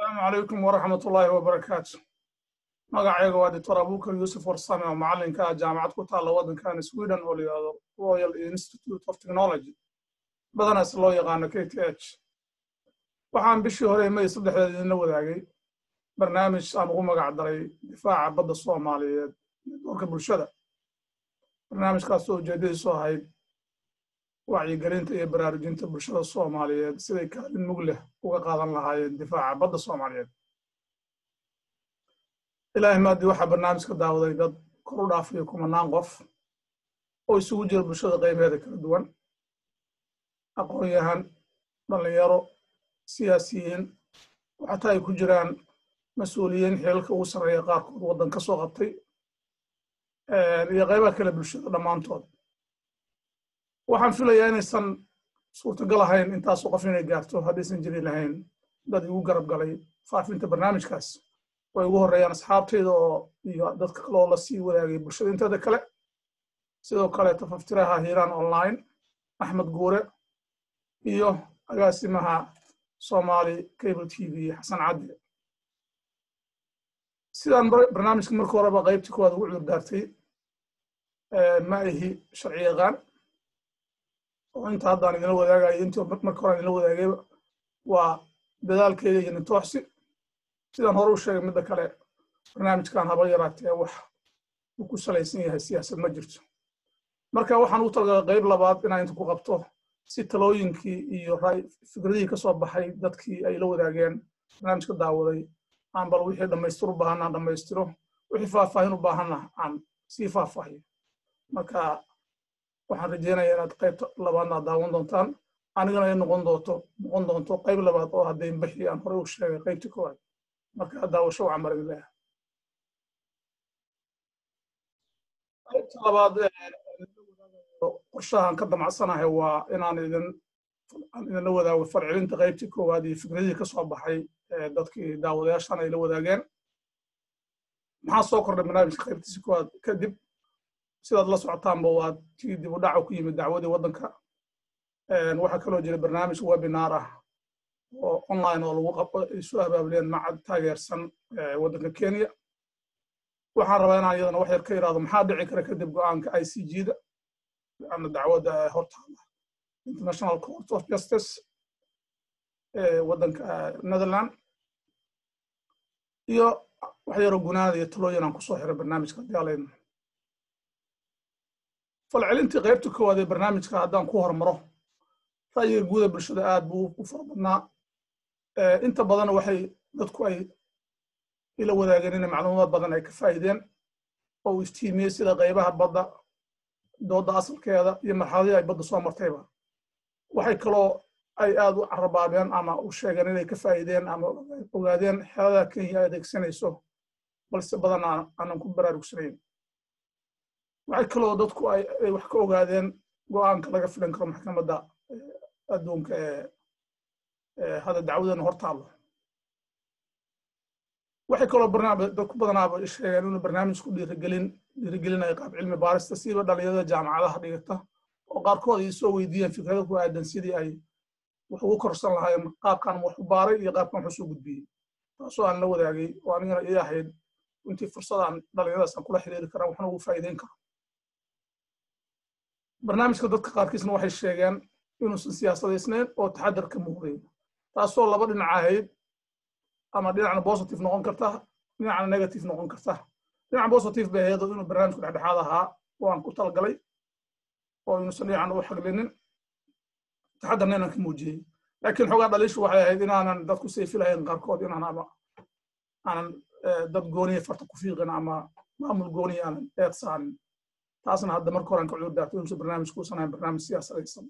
السلام عليكم ورحمة الله وبركاته. magacayga waa Dr. Abubakar Yusuf Warsame oo macalinka ah jaamacad ku taala waddankan Sweden oo la yiraahdo Royal Institute of Technology badanaas loo yaqaano KTH. waxaan bishii hore May 3 la wadaagay barnaamij aan ugu magac daray difaaca badda Soomaaliyeed doorka bulshada. barnaamijkaas oo ujeedadiisu ahayd wacyigelinta iyo baraarujinta bulshada Soomaaliyeed siday kaalin mug leh uga qaadan lahaayeen difaaca badda Soomaaliyeed. ilaahay maadii waxaa barnaamijka daawaday dad kor u dhaafaya kumanaan qof oo isugu jira bulshada qaybaheeda kala duwan, aqoon-yahan, dhalinyaro, siyaasiyiin, xataa ay ku jiraan mas-uuliyiin xilalka ugu sarreeya qaarkood waddan ka soo qabtay iyo qaybaha kale bulshada dhammaantood. waxaan filayaa inaysan suurtagal ahayn intaasoo qof inay gaarto haddaysan jiri lahayn dad igu garab galay faafinta barnaamijkaas. way ugu horeeyaan asxaabtayda iyo dadka kale oo la sii wadaagay bulshada inteeda kale, sidoo kale tafaftiraha Hiiraan Online Axmed Guure iyo agaasimaha Somali Cable TV Xasan Cadde. sidaan barnaamijka markii horeba qaybtii koowaad ugu cudur daartay ma ahi sharci yaqaan oo inta haddaan idinla wadaagayo intii markii hore idinla wadaagay waa dadaalkeeda iyo nitooxsi. sidaan hore u sheegay midda kale barnaamijkan haba yaraatee wax uu ku salaysan yahay siyaasad ma jirto. marka waxaan u talagalay qayb labaad inaan inta ku qabto si talooyinkii iyo fikradihii ka soo baxay dadkii ay la wadaageen barnaamijka daawaday aan bal wixii dhammaystir u baahan aan dhammaystiro, wixii faahfaahin u baahanna aan sii faahfaahiyo. marka waxaan rajeynayaa inaad qaybta labaadna daawan doontaan, anigana ay noqon doonto qayb labaad oo haddayn bixii aan hore u sheegay qaybtii koowaad. marka daawasho wacan baan idin leeyahay. qaybta labaad qorshahan ka damacsanahay waa inaan idinla wadaago farcelinta qaybtii koowaad iyo fikradihii ka soo baxay dadkii daawadayaashan ay la wadaageen. maxaa soo kordhay barnaamijka qaybtiisa koowaad kadib? sidaad la socotaanba waa tii dib u dhaca ku yimid dacwadii waddanka. waxaa kaloo jira barnaamij webinar ah oo online oo lagu isu abaabuleen macad taageersan waddanka Kenya. waxaan rabaa inaan iyadana wax yar ka iraado maxaa dhici kara kadib go'aanka ICJ-da ama dacwadda hortaala International Court of Justice waddanka Netherlands, iyo wax yar oo gunaada iyo talooyin aan kusoo xiray barnaamijka diyaalayna. falcelintii qaybta koowaad ee barnaamijka haddaan ku hormaro, ra'yiga guud ee bulshada aad buu u fara badnaa. inta badan waxay dadku ay ila wadaageen in macluumaad badan ay ka faa'iideen oo uu iftiimiyey sida qaybaha badda, dooda asalkeeda iyo marxaladii ay badda soo martayba. waxay kaloo ay aad u carabaabeen ama u sheegeen inay ka faa'iideen ama ogaadeen xeeladaha Kenya ay adeegsanayso balse badan aanan ku baraarugsanayn. waxay kaloo dadku ay wax ka ogaadeen go'aanka laga filan karo maxkamadda adduunka هذا دعوة هورتالو. waxay kaloo dadku badanaaba sheegeen inuu barnaamijku dhiirigelinayo qaab cilmi baarista siiba dhalinyarada jaamacadaha dhigata oo qaarkood ay soo weydiiyeen fikrado ku aadan sidii ay wax ugu korsan lahaayeen qaabkan wax u baaray iyo qaabkan wax soo gudbiyey. taasoo aan la wadaagay oo anigana ii ahayd intii fursadaan dhalinyaradaas aan kula xiriiri karaan waxna ugu faa'iideyn karo. barnaamijka dadka qaarkiisna waxay sheegeen inuusan siyaasadaysnayn oo taxadar ka muuqday, taasoo laba dhinac ahayd ama dhinacna positive noqon karta dhinacna negative noqon karta. dhinaca positive bay ahayd inuu barnaamijku dhexdhexaad ahaa oo aan ku talagalay oo inuusan dhinacna u xaglinin taxadarna inaan ka muujiyey. laakiin xogaa dhaliishu waxay ahayd inaanan dadku sayfi lahayn qaarkood aanan dad gooniya farta ku fiiqin ama maamul gooniya aanan eed saarin. taasna hadda marka horaan ka cudur daartay inuusan barnaamijku uusan ahayn barnaamij siyaasadaysan.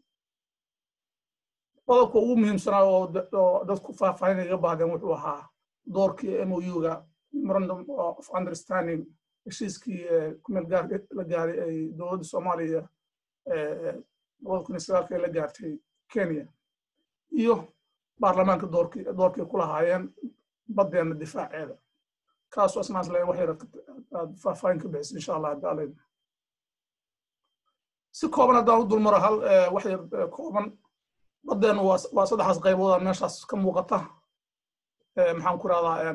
qodobka ugu muhiimsanaa oo dadku faahfaahin iga baahdeen wuxuu ahaa doorkii MOU-ga Memorandum of Understanding, heshiiskii kumeel gaarka la gaaray ay dowladda Soomaaliya 2009 la gaartay Kenya, iyo baarlamaanka doorkii ku lahaayeen baddeena difaaceeda. kaasoo asnaas leh wax yar aad faahfaahin ka bixis insha Allah daaleen. si kooban haddaan u dulmaro wax yar kooban. baddeenu waa saddexaas qaybood meeshaas ka muuqata. maxaan ku rahdaa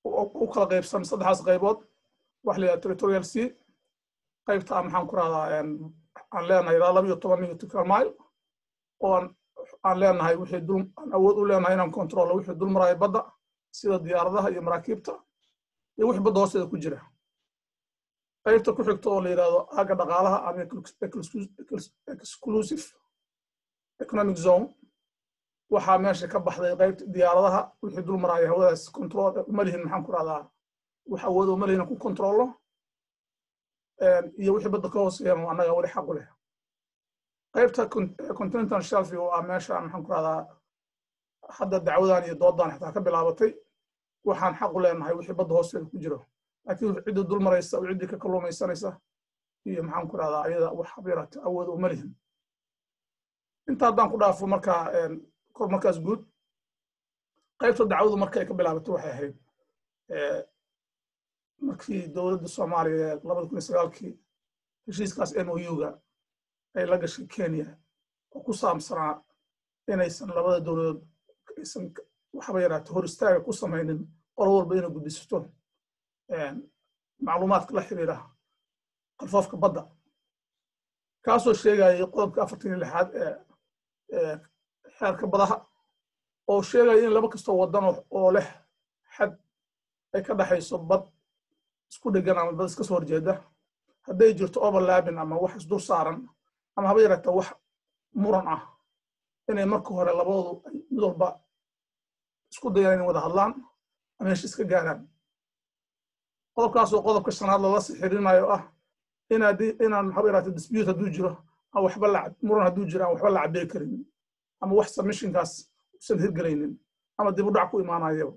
u kala qaybsan saddexdaas qaybood wax la yidhahdo territorial sea qaybta maxaan ku rahdaa aan leenahay ilaa 12 nautical mile oo aan leenahay wixii dul aan awood u leenahay inaan control wixii dul maraya badda sida diyaaradaha iyo maraakiibta iyo wixii badda hoosteeda ku jira qaybta ku xigta oo la yidhahdo aagga dhaqaalaha ama exclusive economic zone waxaa meesha ka baxday qaybta diyaaradaha wixii dul maraya hawadaas control uma lihin maxaan ku rahdaa wax awood uma lihin ku controllo iyo wixii badda ka hooseeya annaga wali xaq u leh qaybta continental shelf waa meesha maxaan ku rahdaa hadda dacwadan iyo doodan xitaa ka bilaabatay waxaan xaq u leenahay wixii badda hoosteeda ku jiro laakiin cidda dul maraysa oo ciddii ka kalluumaysanaysa iyo maxaan ku rahdaa ayada wax habirata awood uma lihin inta haddaan ku dhaafo markaa markaas guud qaybta dacwadu markay ka bilaabatay waxay ahayd markii dowladda Soomaaliya 2009 heshiiskaas MOU-ga ay la gashay Kenya oo ku saabsanaa inaysan labada dowladood aysan waxba yaraatay hor istaaga ku samaynin qolo walba inay gudbisato macluumaadka la xiriira qalfoofka badda kaasoo sheegayay qodobka 46aad ee xeerka badaha oo sheegaya in laba kastoo waddan oo leh xad ay ka dhaxayso bad isku dhegan ama bad iska soo horjeeda hadday jirto overlapping ama wax isdul saaran ama haba yaraata wax muran ah inay marka hore labadoodu mid walba isku dayaan inay wada hadlaan ama heshiis ka gaaraan qodobkaas oo qodobka shanaad lala sixirinayo ah inaan haba yaraata dispute hadduu jiro ama waxba muran hadduu jiro aan waxba la cabbiri karin ama wax submissionkaas usan hirgelaynin ama dib u dhac ku imaanayo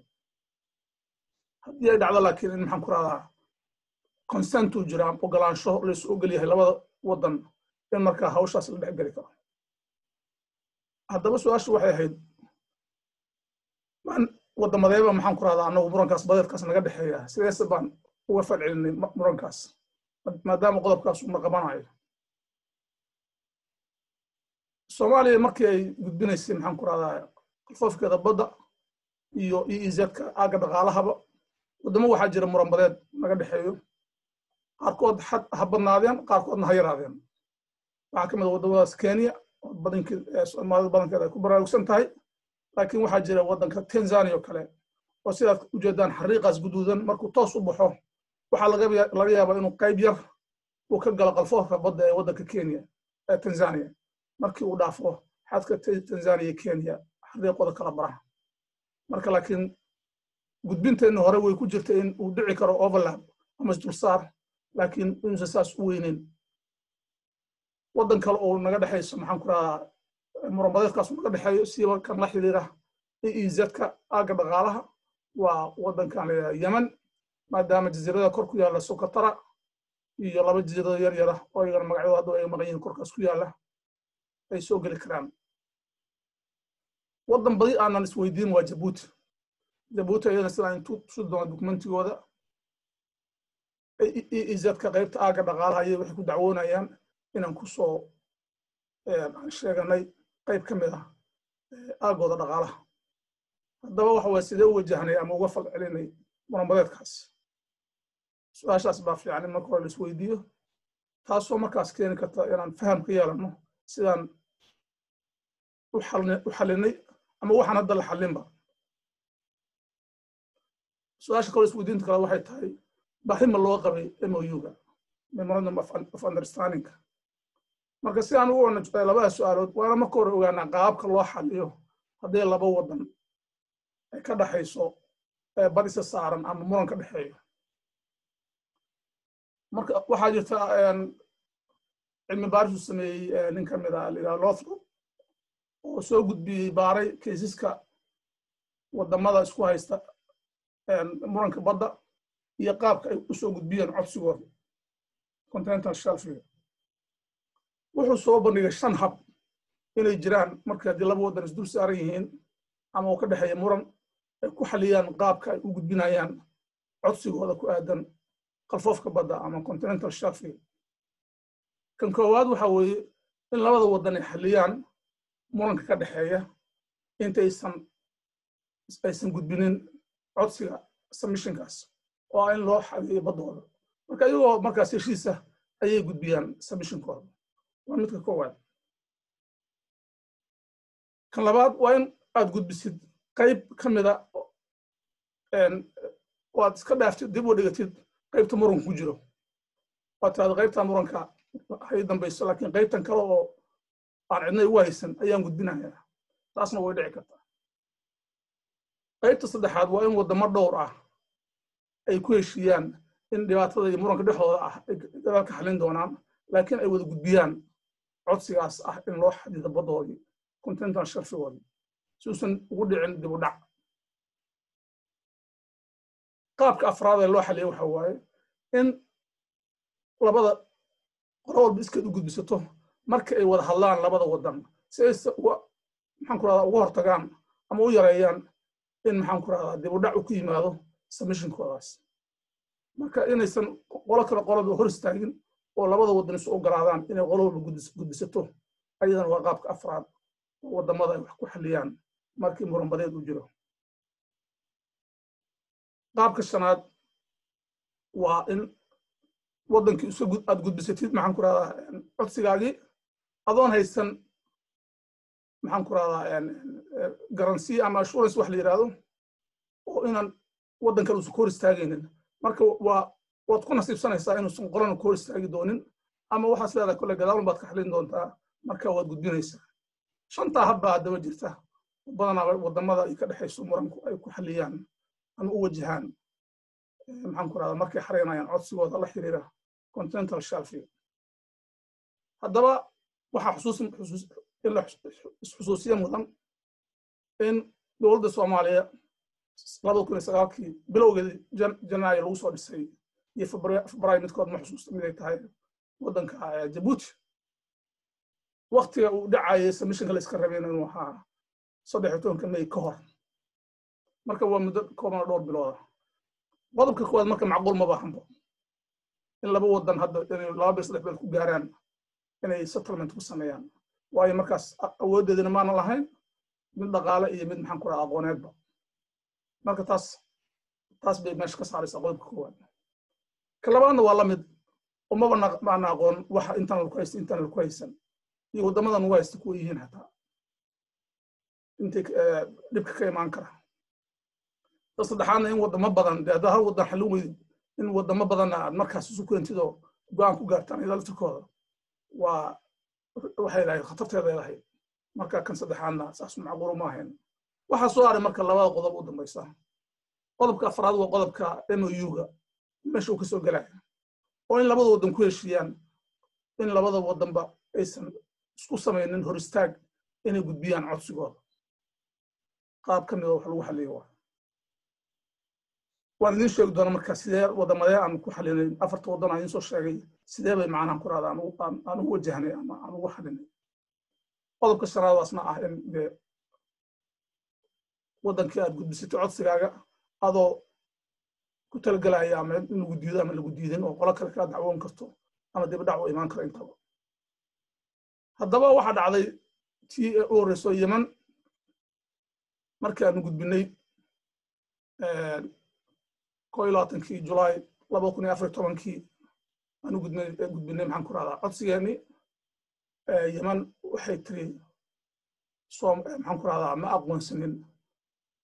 haddii ay dhacdo laakiin in maxaan ku rahdaa consent uu jira ogolaansho la isu ogol yahay labada waddan in markaa hawshaas la dhex geli karo haddaba su-aashu waxay ahayd wadamadeeba maxaan ku rahdaa annagu murankaas badeedkaas naga dhexeeya sideese baan uga falcelinay murankaas maadaama qodobkaas una qabanayo Soomaaliya markii ay gudbinaysay maxaan ku rahdaa qalfoofkeeda badda iyo EEZ-ka aagga dhaqaalahaba wadamo waxaa jira muran badeed naga dhexeeyo qaarkood ha badnaadeen qaarkoodna ha yaraadeen waxaa ka mid ah wadamadaas Kenya Soomaalida badankeeda ay ku baraarugsan tahay laakiin waxaa jira waddanka Tanzania oo kale oo sidaad u jeedaan xariiqaas guduudan markuu toos u baxo waxaa laga yaabaa inuu qayb yar uu ka galo qalfoofka badda ee waddanka Kenya ee Tanzania markii uu dhaafo xadka Tanzania iyo Kenya xariiqooda kala bara marka laakiin gudbinteena hore way ku jirtay in uu dhici karo overlap ama isdulsaar laakiin inuusan saas u weyneyn waddan kale oo naga dhexayso maxaan ku rahdaa muran badeedkaas naga dhexeeyo siiba kan la xiriira EEZ-ka aagga dhaqaalaha waa waddankan la yidhahdo Yemen maadaama jasiirada kor ku yaalla Socotra iyo laba jasiirado yar yara oo iyagana magacyadooda hadda ay maqan yihiin korkaas ku yaalla ay soo geli karaan waddan badi aanan isweydiin waa Djibouti ayadana sidaan intuu tusi doona dokumentigooda EEZ-ka qaybta aagga dhaqaalaha ayay waxay ku dacwoonayaan inaan ku soo aan sheeganay qayb ka mid ah aaggooda dhaqaalaha haddaba waxa waa sidee u wajahnay ama uga falcelinay muran badeedkaas su-aashaas baa fiican in marka hore la isweydiiyo taasoo markaas keeni karta inaan faham ka yeelano sidaan u xalinay ama waxaan hadda la xalinba su-aasha kaloo isweydiinta kale waxay tahay baahi ma loo qabay MOU-ga memorandum of understanding marka si aan ugu wanaajay labada su'aalood waana marka hore ogaanaa qaabka loo xaliyo haddii laba waddan ay ka dhaxayso badisa saaran ama muran ka dhexeeyo marka waxaa jirta cilmi baaris uu sameeyey nin ka mid ah la yidhahdo Lothrop oo soo gudbiyey baaray kaysaska wadamada isku haysta muranka badda iyo qaabka ay u soo gudbiyeen codsigooda continental shelf wuxuu soo bandhigay 5 hab inay jiraan marka haddii laba waddan isdul saaran yihiin ama uu ka dhexeeya muran ay ku xaliyaan qaabka ay u gudbinayaan codsigooda ku aadan qalfoofka badda ama continental shelf kan koowaad waxa weeye in labada waddan ay xaliyaan muranka ka dhexeeya intaysan gudbinin codsiga submissionkaas oo in loo xadiyo baddooda marka iyagoo markaas heshiisa ayay gudbiyaan submissionkooda waa midka koowaad kan labaad waa in aad gudbisid qayb ka mida waad iska dhaaftid dib u dhigatid qaybta muranka ku jiro waad tiraahdo qaybta muranka hay dambayso laakiin qaybtan kale oo aan cidna ugu haysan ayaan gudbinayaa taasna way dhici kartaa qaybta saddexaad waa in waddamo dhowr ah ay ku heshiiyaan in dhibaatada iyo muranka dhexdooda ah ay gadaal ka xalin doonaan laakiin ay wada gudbiyaan codsigaas ah in loo xadido baddoodii continental shelfigoodii si uusan ugu dhicin dib u dhac qaabka afraad ee loo xaliyo waxa waaye in labada qolo walba iskeed u gudbisato marka ay wada hadlaan labada waddan si ay maxaan ku rahdaa uga hortagaan ama u yareeyaan in maxaan ku rahdaa dib u dhac u ku yimaado submissionkoodaas marka inaysan qolo kale qolada hor istaagin oo labada waddan isu ogolaadaan inay qolo walba gudbisato ayadana waa qaabka afraad oo waddamada ay wax ku xaliyaan markii muran badeed u jiro qaabka shanaad waa in waddankii aad gudbisatid maxaan ku rahdaa codsigaagii adoon haysan maxaan ku rahdaa garansi ama assurance wax la yidhaahdo oo inaan waddan kale uusan ka hor istaagaynin marka waad ku nasiibsanaysaa inuusan qolana ka hor istaagi doonin ama waxaas leedahay kole gadaalun baad ka xalin doontaa marka waad gudbinaysaa shantaa habbaa haddaba jirta badanaa waddamada ay ka dhexayso muranku ay ku xaliyaan ama u wajahaan maxaan ku rahdaa markay xaraynayaan codsigooda la xiriira continental shelfiga haddaba waxaa in la isxusuusiya mudan in dowladda Soomaaliya 2009 bilowgeedii Janaayo lagu soo dhisay iyo Febraayo midkood ma xusuusta mid ay tahay waddanka Djibouti waqtiga uu dhacayay submissionka la iska rabeen inuu ahaa 13 May ka hor marka waa muddo kooban dhowr bilood qodobka koowaad marka macquul ma baahanba in laba waddan hadda inay laba bil saddex bil ku gaaraan inay settlement ku sameeyaan waayo markaas awoodeedina maana lahayn mid dhaqaale iyo mid maxaan ku rahaa aqooneedba marka taas bay meesha ka saaraysaa qodobka koowaad ka labaadna waa la mid umaba maana aqoon waxa intaan lagu haysan iyo waddamadan ugu haysta kuwa yihiin hataa intay dhibka ka imaan kara saddexaadna in waddamo badan dee haddaa hal waddan xallin weydid in waddamo badanna aad markaas isu keentidoo go-aan ku gaartaan iyada laftirkooda waxay lahayd khatarteeda lahayd marka kan saddexaadna saas macquul ma ahayn waxaa soo haray marka labada qodob u dambaysa qodobka afraad waa qodobka MOU-ga meesha uu ka soo galaya oo in labada waddan ku heshiiyaan in labada waddanba aysan isku samaynin hor istaag inay gudbiyaan codsigooda qaab ka mid wax lagu xaliyo waan idin sheegi doonaa marka sidee waddamadee aan ku xalinay afarta waddan aan idin soo sheegay sidee bay macnaha ku rahdaa aan ugu wajahnay ama aan ugu xalinay qodobka shanaad waasna ah in waddankii aad gudbisatay codsigaaga adoo ku talagalaya ama in lagu diido ama lagu diidin oo qolo kale kaa dacwoon karto ama dib dhac u imaan kara intaba haddaba waxaa dhacday tii u horeyso Yemen markii aanu gudbinay 21 July 2014 aanu gudbinay maxaan ku rahdaa codsigeeni Yemen waxay tiri maxaan ku rahdaa ma aqoonsanin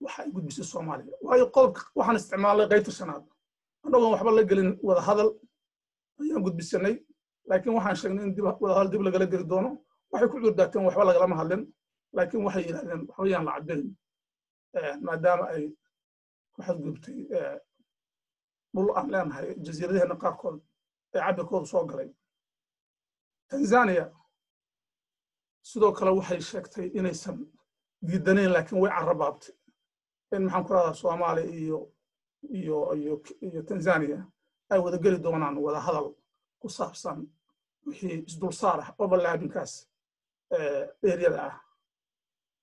waxa ay gudbisay Soomaaliya waayo qodobka waxaan isticmaalay qaybta shanaad anagoo waxba la gelin wada hadal ayaan gudbisanay laakiin waxaan sheegnay in wada hadal dib lagala geli doono waxay ku cudurdaarteen waxba lagalama hadlin laakiin waxay yiraahdeen waxba yaan la cadeyn maadaama ay ku xadgudubtay dhul aan leenahay jasiiradaheena qaarkood ee cabirkooda soo galay Tanzania sidoo kale waxay sheegtay inaysan diidanayn laakiin way carrabaabtay in maxaan ku rahdaa Soomaaliya iyo Tanzania ay wada geli doonaan wada hadal ku saabsan wixii isdulsaar ah overlappingkaas areada ah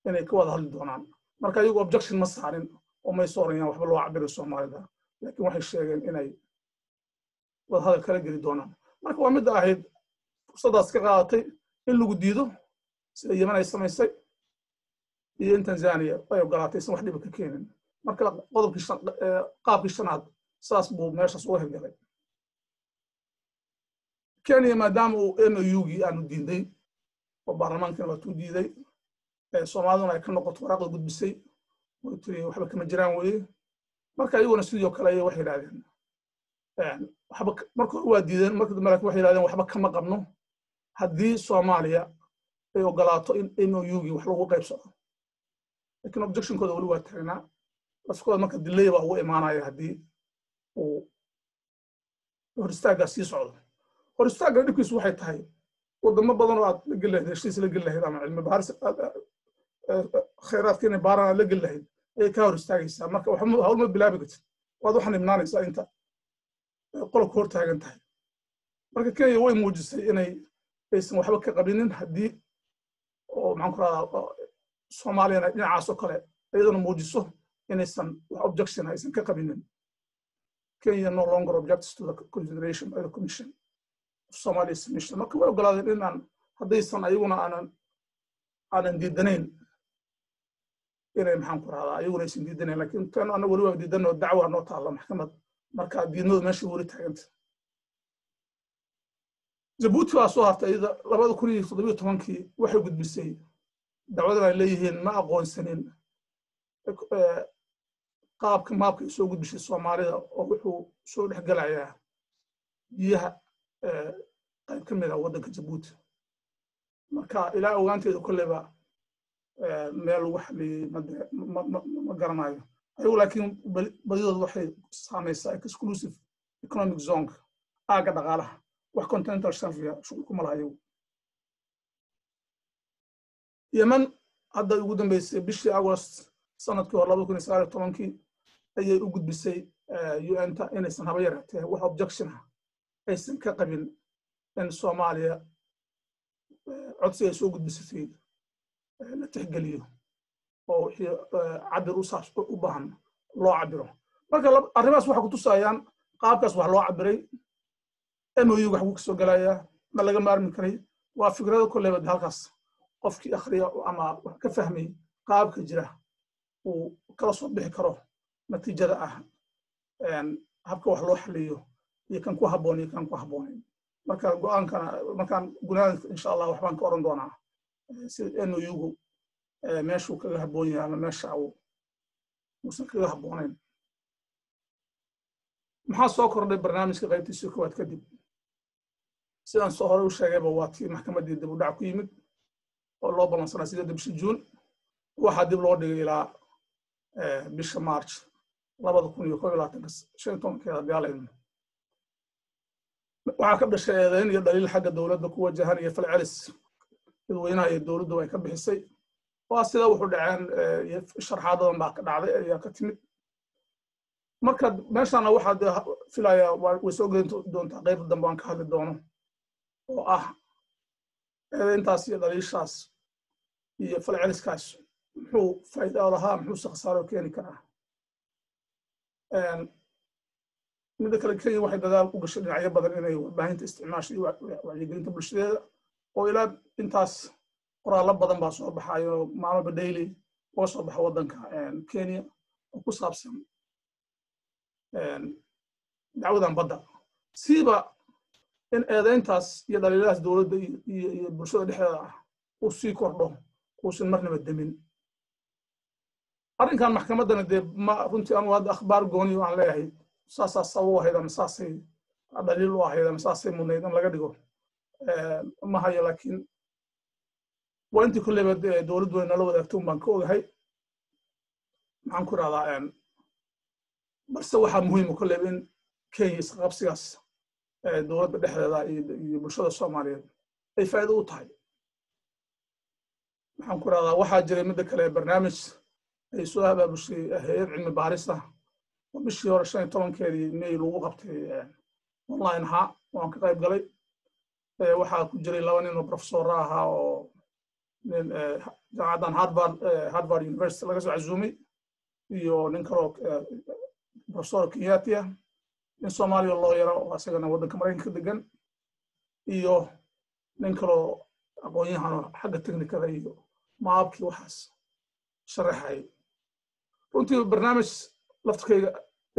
inay ka wada hadli doonaan marka iyagu objection ma saarin oo may soorayaan waxba loo cabiro Soomaalida laakiin waxay sheegeen inay wada hadal kala geli doonaan marka waa mid ahayd fursadaas ka qaadatay in lagu diido sida Yemen ay samaysay iyo in Tanzania ay ogolaatay san wax dhib ka keenin marka qodobkii qaabkii shanaad saas buu meeshaas u hirgalay Kenya maadaama uu MOU-gii aanu diiday oo baarlamaankana waa tuu diiday Soomaaliduna ay ka noqoto waraaqda gudbisay oo tiri waxba kama jiraan weeye marka ayaguna sidoo kale ay wax yiraahdeen waxba marka waa diideen marka dambe wax yiraahdeen waxba kama qabno haddii Soomaaliya ay ogolaato in MOU-gii wax lagu qaybsado laakiin objection-kooda wali waa taagnaa laskooda marka delay baa ugu imaanaya haddii uu hor istaagga sii socdo hor istaagga dhibkiisu waxay tahay wadamo badan oo aad la gelayd heshiis la gelayd ama cilmi baaris khayraadka inay baaraan la gelayd ay ka hor istaagaysaa marka hawl ma bilaabi kartid waad waxaan imnaanaysaa inta qolka hor taagan tahay marka Kenya way muujisay inay aysan waxba ka qabinin haddii oo maxaan ku radaa Soomaaliyana dhinacaas oo kale iyaduna muujiso inaysan wax objection aysan ka qabinin Kenya no longer objects to the consideration by the Commission of Somali submission marka way ogolaadeen inaan haddaysan ayaguna aanan diidanayn inay maxaan ku radaa ayaguna aysan diidanayn laakiin tan anagu wali waa diidanoo dacwa noo taalla maxkamad marka diidnadu meesha wali taaganta Djibouti waa soo hartay 2017 waxay gudbisay dacwadan ay leeyihiin ma aqoonsanin qaabka maabka soo gudbisay Soomaalida oo wuxuu soo dhexgalayaa biyaha qayb ka mid ah waddanka Djibouti marka ilaa ogaanteedu kolleyba meel lagu xaliyay ma garanayo ayagu laakiin badidooda waxay saamaysaa exclusive economic zone aaga dhaqaalaha wax continental shelf shughul kuma laha ayagu Yemen hadda ugu dambeysay bishii August sanadkii 2019 ayay u gudbisay UN-ta inaysan haba yaraatee wax objection aysan ka qabin in Soomaaliya codsi ay soo gudbisay la tixgeliyo oo cabir u baahan loo cabiro marka arrimahaas waxa ku tusayaan qaabkaas wax loo cabiray MOU wax ku soo galaya ma laga maarmi karay waa fikrado kolleyba halkaas qofkii akhriya ama ka fahmay qaabka jira uu kala soo bixi karo natiijada ah habka wax loo xaliyo iyo kan ku habboon iyo kan ku habboonayn marka go'aankana markaan gunaanka insha Allah waxbaan ka oran doonaa si MOU-gu meeshuu kaga habboon yahay ama meesha uusan kaga habboonayn maxaa soo kordhay barnaamijka qaybtiisa koowaad kadib sidaan soo hore u sheegayba waa tii maxkamaddii dib u dhac ku yimid oo loo balansanaa 8 bishii Juun waxaa dib loo dhigay ilaa bisha March 2021 waxaa ka dhashay eedayn iyo dhaliil xagga dawladda ku wajahan iyo falcelis dadweynaha iyo dawladdu ay ka bixisay waa sida wuxuu dhaceen sharxaadadan baa ka dhacday ayaa ka timid marka meeshana waxaa filayaa way soo gelin doontaa qayb dambe aan ka hadli doono oo ah eedayntaas iyo dhaliishaas iyo falceliskaas muxuu faa'iido lahaa muxuu khasaaro keeni karaa midda kale Kenya waxay dadaal u gashay dhinacyo badan inay warbaahinta isticmaasho iyo wacyigelinta bulshadeeda oo ilaa intaas qoraallo badan baa soo baxayo maalmoba daily oo soo baxa waddanka Kenya oo ku saabsan dacwadan badda siiba in eedayntaas iyo dhaliilahaas dawladda iyo bulshada dhexdeeda ah uu sii kordho uusan marnaba demin arrinkan maxkamaddana dee ma runtii anu hadda akhbaar gooni aan leeyahay saasaa sabab u ahayd ama saasay dhaliil u ahayd ama saasay mudnayd in laga dhigo ma hayo laakiin waa intii kolleyba dawladdu way nala wadaagto un baan ka ogahay maxaan ku idhahdaa balse waxaa muhiima kolleyba in Kenya isqabsigaas dawladda dhexdeeda iyo bulshada Soomaaliyeed ay faa'iido u tahay maxaan ku idhahdaa waxaa jiray midda kale barnaamij ay soo abaabushay hay'ad cilmi baaris ah oo bishii hore 15keedii May lagu qabtay online waan ka qayb galay waxaa ku jiray 2 nin oo professor ahaa oo jaamacadan Harvard University laga soo casuumay iyo nin kale oo professor Kenyatta in Soomaaliya loo yaro oo asagana waddanka Mareykanka degan iyo nin kale oo aqoon-yahan xagga technical iyo maabkii waxaas sharaxay runtii barnaamij laftkayga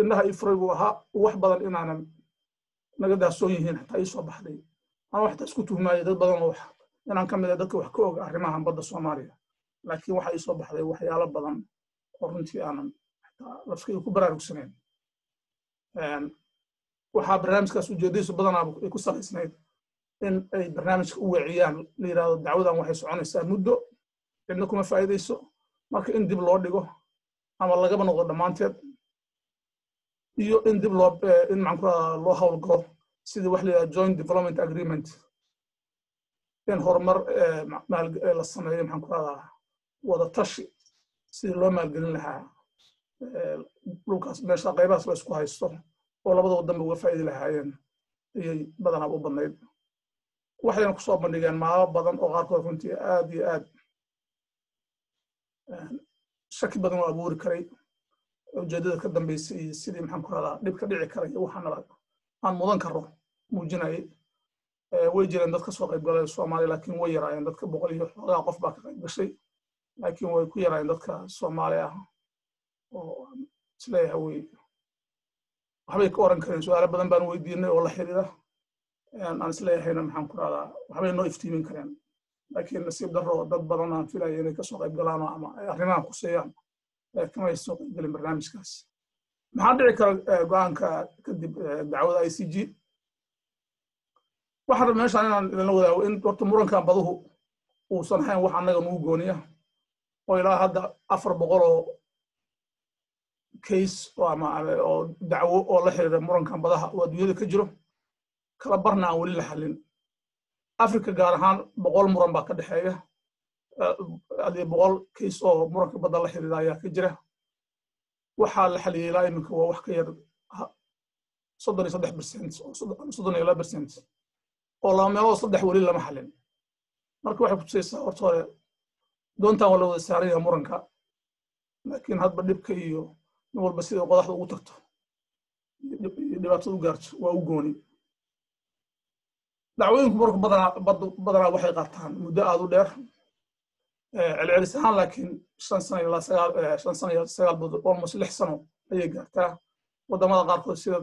indhaha ii furay buu ahaa wax badan inaanan naga daasoon yihiin xataa ii soo baxday ama waxtaa isku tuhmaayay dad badan oo wax inaan ka mid ah dadka wax ka og arrimahan badda Soomaaliya laakiin waxa ii soo baxday waxyaalo badan oo runtii aanan xataa laftkayga ku baraarugsanayn waxaa barnaamijkaas ujeedadiisu badanaa ay ku salaysnayd in ay barnaamijka u weeciyaan la yidhaahdo dacwadan waxay soconaysaa muddo cidna kuma faa'iidayso marka in dib loo dhigo ama lagaba noqdo dhammaanteed iyo in dib loo in loo hawlgalo sidii wax la yidhahdo joint development agreement in horumar la sameeyo wada tashi sidii loo maalgelin lahaa dhulkaas meesha qaybahaas la isku haysto oo labada wadanba uga faa'iidi lahaayeen ayay badanaa u badnayd waxayna kusoo bandhigeen maalo badan oo qaarkood runtii aad iyo aad shaki badan oo abuuri karay ujeedada ka dambeysay iyo sidii dhib ka dhici karay waxaan aan mudan karo muujinayay way jireen dad ka soo qayb galay Soomaaliya laakiin way yaraayeen dadka 100 iyo xogaa qof baa ka qayb gashay laakiin way ku yaraayeen dadka Soomaaliya oo isleeyahay waxbay ka oran kareen su'aalo badan baan weydiinay oo la xiriira aan isleeyahayna waxbay noo iftiimin kareen laakiin nasiib darro dad badan aan filayay inay ka soo qayb galaan ama ay arrimahan quseeyaan kama soo qayb galin barnaamijkaas maxaa dhici kara go'aanka kadib dacwada ICJ waxaan meeshaan inaan idinla wadaago in horta murankan baduhu uusan ahayn wax annaga nugu gooniya oo ilaa hadda 400 oo case oo dacwo oo la xiriira murankan badaha oo adduunyada ka jiro kala barna aan weli la xallin Afrika gaar ahaan 100 muran baa ka dhaxeeya 100 case oo muranka badda la xiriira ayaa ka jira waxaa la xaliyay ilaa iminka waa wax ka yar 33% oo 32% oo laba meelood saddex weli lama xallin marka waxay ku tusaysaa horta hore doontaan waa la wada saaran yahay muranka laakiin hadba dhibka iyo nin walba sida qodaxda ugu tagto dhibaatada u gaarto waa u gooni dacwooyinku muranka badanaa waxay qaataan muddo aad u dheer celcelis ahaan laakiin 5 sano ilaa 9 bilood almost 6 sano ayay gaartaa wadamada qaarkood sida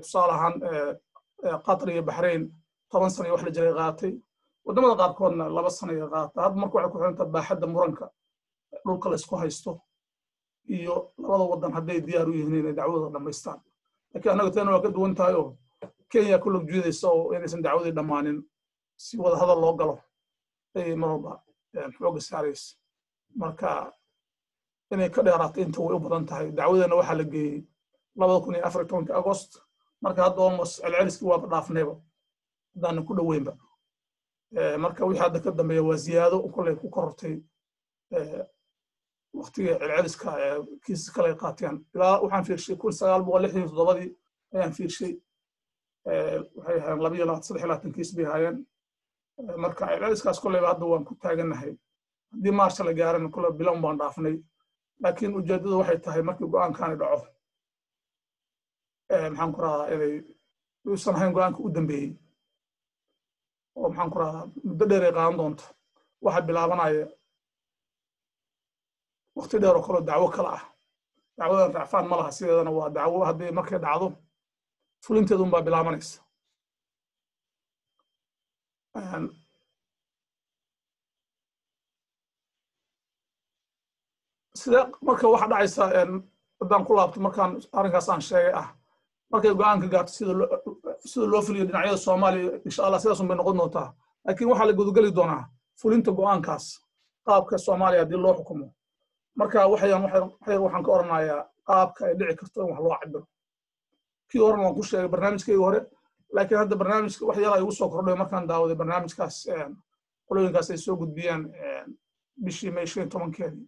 tusaale ahaan Qatar iyo Bahrain 10 sano wax la jiray qaatay wadamada qaarkoodna 2 sano ay qaataa hadda marka waxay ku xirantaa baaxadda muranka dhulka la isku haysto iyo labada wadan hadday diyaar u yihiin inay dacwada dhamaystaan laakiin anaga tan waa ka duwan tahay oo Kenya ku lug jeedayso oo inaysan dacwadii dhamaanin si wada hadal loo galo ay marba xoog saarays marka inay ka dheeraato inta way u badan tahay dacwadana waxa la geeyay 2014 August marka hadda almost celceliskii waa dhaafnayba hadaan ku dhaweynba marka wixii hadda ka dambeeya waa ziyaado kulay ku korortay waqtiga celceliska kiis kale qaateen ilaa waxaan fiirshay 1967 ayaan fiirshay waxay ahaayeen 23 kiis bay ahaayeen marka celceliskaas kulay hadda waan ku taaganahay haddii March la gaaran kulay bilow baan dhaafnay laakiin ujeedadu waxay tahay markii go'aankaani dhaco maxaan ku raraa inay uusan ahayn go'aanka u dambeeyay oo maxaan ku raraa muddo dheer ay qaadan doonto waxa bilaabanaya waqti dheer oo kale dacwo kala ah dacwadan racfaan ma laha sideedana waa dacwo haddii markay dhacdo fulinteedu baa bilaabanaysa sida marka waxa dhacaysa haddaan ku laabto markaan arrinkaas aan sheegay markay go'aanka gaarto sida loo fuliyo dhinacyada Soomaaliya insha Allah sidaas bay noqon doontaa laakiin waxa la gudgali doonaa fulinta go'aankaas qaabka Soomaaliya hadii loo xukumo marka waxaan ka oranayaa qaabka ay dhici karto in wax loo cabiro kii hore waan ku sheegay barnaamijkayga hore laakiin hadda barnaamijka wax yar ay ugu soo kordhay markaan daawaday barnaamijkaas qolooyinkaas ay soo gudbiyaan bishii May 15keedii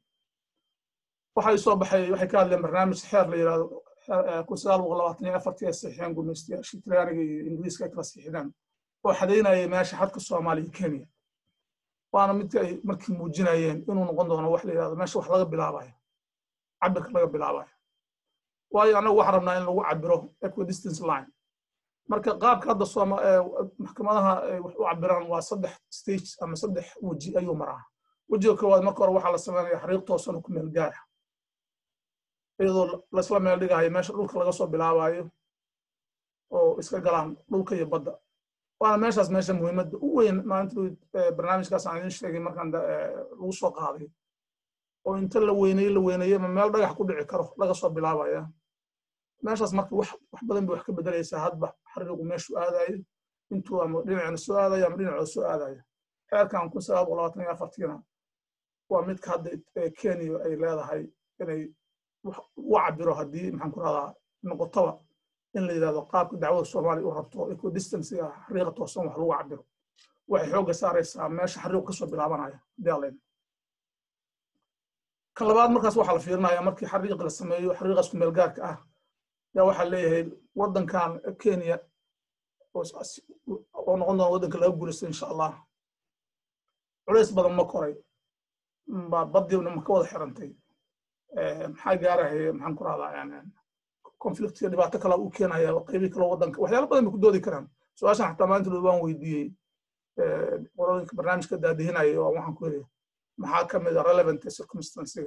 waxay soo baxay waxay ka hadleen barnaamij xeer la yiraahdo 1924 saxiixan gumeystayaashii Talyaaniga iyo Ingiriiska ay kala saxiixdaan oo xadeynayay meesha xadka Soomaaliya iyo Kenya waana mid ay markii muujinayeen inuu noqon doono wax la yiraahdo meesha wax laga bilaabayo cabirka laga bilaabayo waayo anagu waxaan rabnaa in lagu cabiro equidistance line marka qaabka hadda maxkamadaha ay wax u cabiraan waa 3 stage ama 3 waji ayuu maraa wejiga koowaad marka hore waxaa la sameynaya xariiq toosan oo ku meel gaar ah iyadoo la isla meel dhigayo meesha dhulka laga soo bilaabayo oo iska galaan dhulka iyo badda waana meeshaas meesha muhiimadda u weyn maalinta barnaamijkaas aan idin sheegay markaan lagu soo qaaday oo inta la weyneeyey ma meel dhagax ku dhici karo laga soo bilaabaya meeshaas marka wax badan bay wax ka bedelaysaa hadba xariiqu meeshu aadayo intuu ama dhinacna soo aadayo ama dhinacooda soo aadayo xeerkan 1924 waa midka hadda Kenya ay leedahay inay wax u cabiro haddii maxaan ku radaa noqotaba in la yiraahdo qaabka dacwada Soomaaliya u rabto equidistance xariiqa toosan wax lagu cabiro waxay xooga saaraysaa meesha xariiqu ka soo bilaabanayo deeleen kan labaad markaas waxaa la fiirinayaa markii xariiq la sameeyo xariiqaas ku meel gaarka ah yaa waxaa leeyahay waddankan Kenya oo noqon doona waddanka laga guulaysto insha Allah culays badan ma koray baddiina ma ka wada xirantay maxaa gaarahay maxaan ku radaa yani conflict iyo dhibaato kale uu keenaya qaybi kale waddanka waxyaalo badan bay ku doodi karaan su'aashan xataa maanta waan weydiiyey qoladka barnaamijka daadihinaya oo waxaan ku yiri maxaa ka mid ah relevant circumstances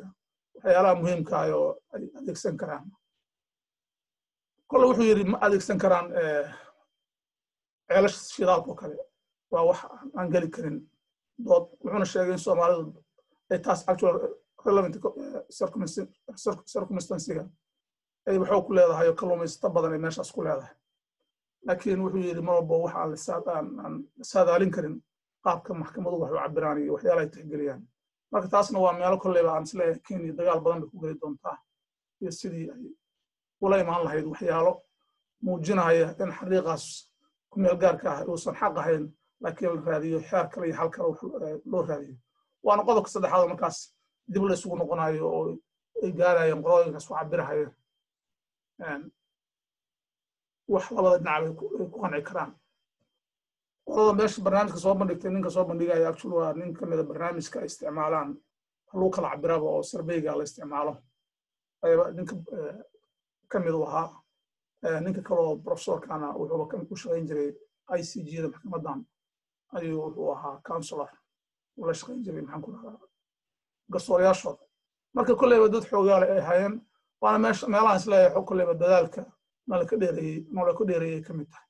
waxyaalaha muhiimka ah oo ay adeegsan karaan kole wuxuu yiri ma adeegsan karaan ceelasha shidaalka oo kale waa wax aan gali karin dood wuxuuna sheegay in Soomaalidu ay taas actual relevant circumstances ay waxuu ku leedahay kalluumaysato badan ay meeshaas ku leedahay laakiin wuxuu yiri mar walba wax aan saadaalin karin qaabka maxkamadu wax u cabiraan iyo waxyaalaha ay tixgeliyaan marka taasna waa meelo kolleyba aan isleeyahay Kenya dagaal badan bay ku geli doontaa iyo sidii ay ula imaan lahayd waxyaalo muujinaya in xariiqaas ku meel gaarka ah uusan xaq ahayn laakiin la raadiyo xeer kale iyo hal kale loo raadiyo waana qodobka saddexaad markaas dib la isugu noqonayo oo ay gaarayaan qodobkaas wax cabirahaya wax labada dhinac ay ku qanci karaan qodobada meesha barnaamijka soo bandhigtay ninka soo bandhigaya actually waa nin ka mid ah barnaamijka ay isticmaalaan lagu kala cabiraba oo surveyga la isticmaalo ninka ka mid ahaa ninka kale oo professorkana wuxuu ku shaqayn jiray ICG-da maxkamadan ayuu wuxuu ahaa counselor wala shaqayn jiray maxaan ku dhahaa garsoorayaashooda marka kolleyba dad xoogaale ay hayeen waana meelaha isleeyahay kolleyba dadaalka nala ka dheereeyay ka mid tahay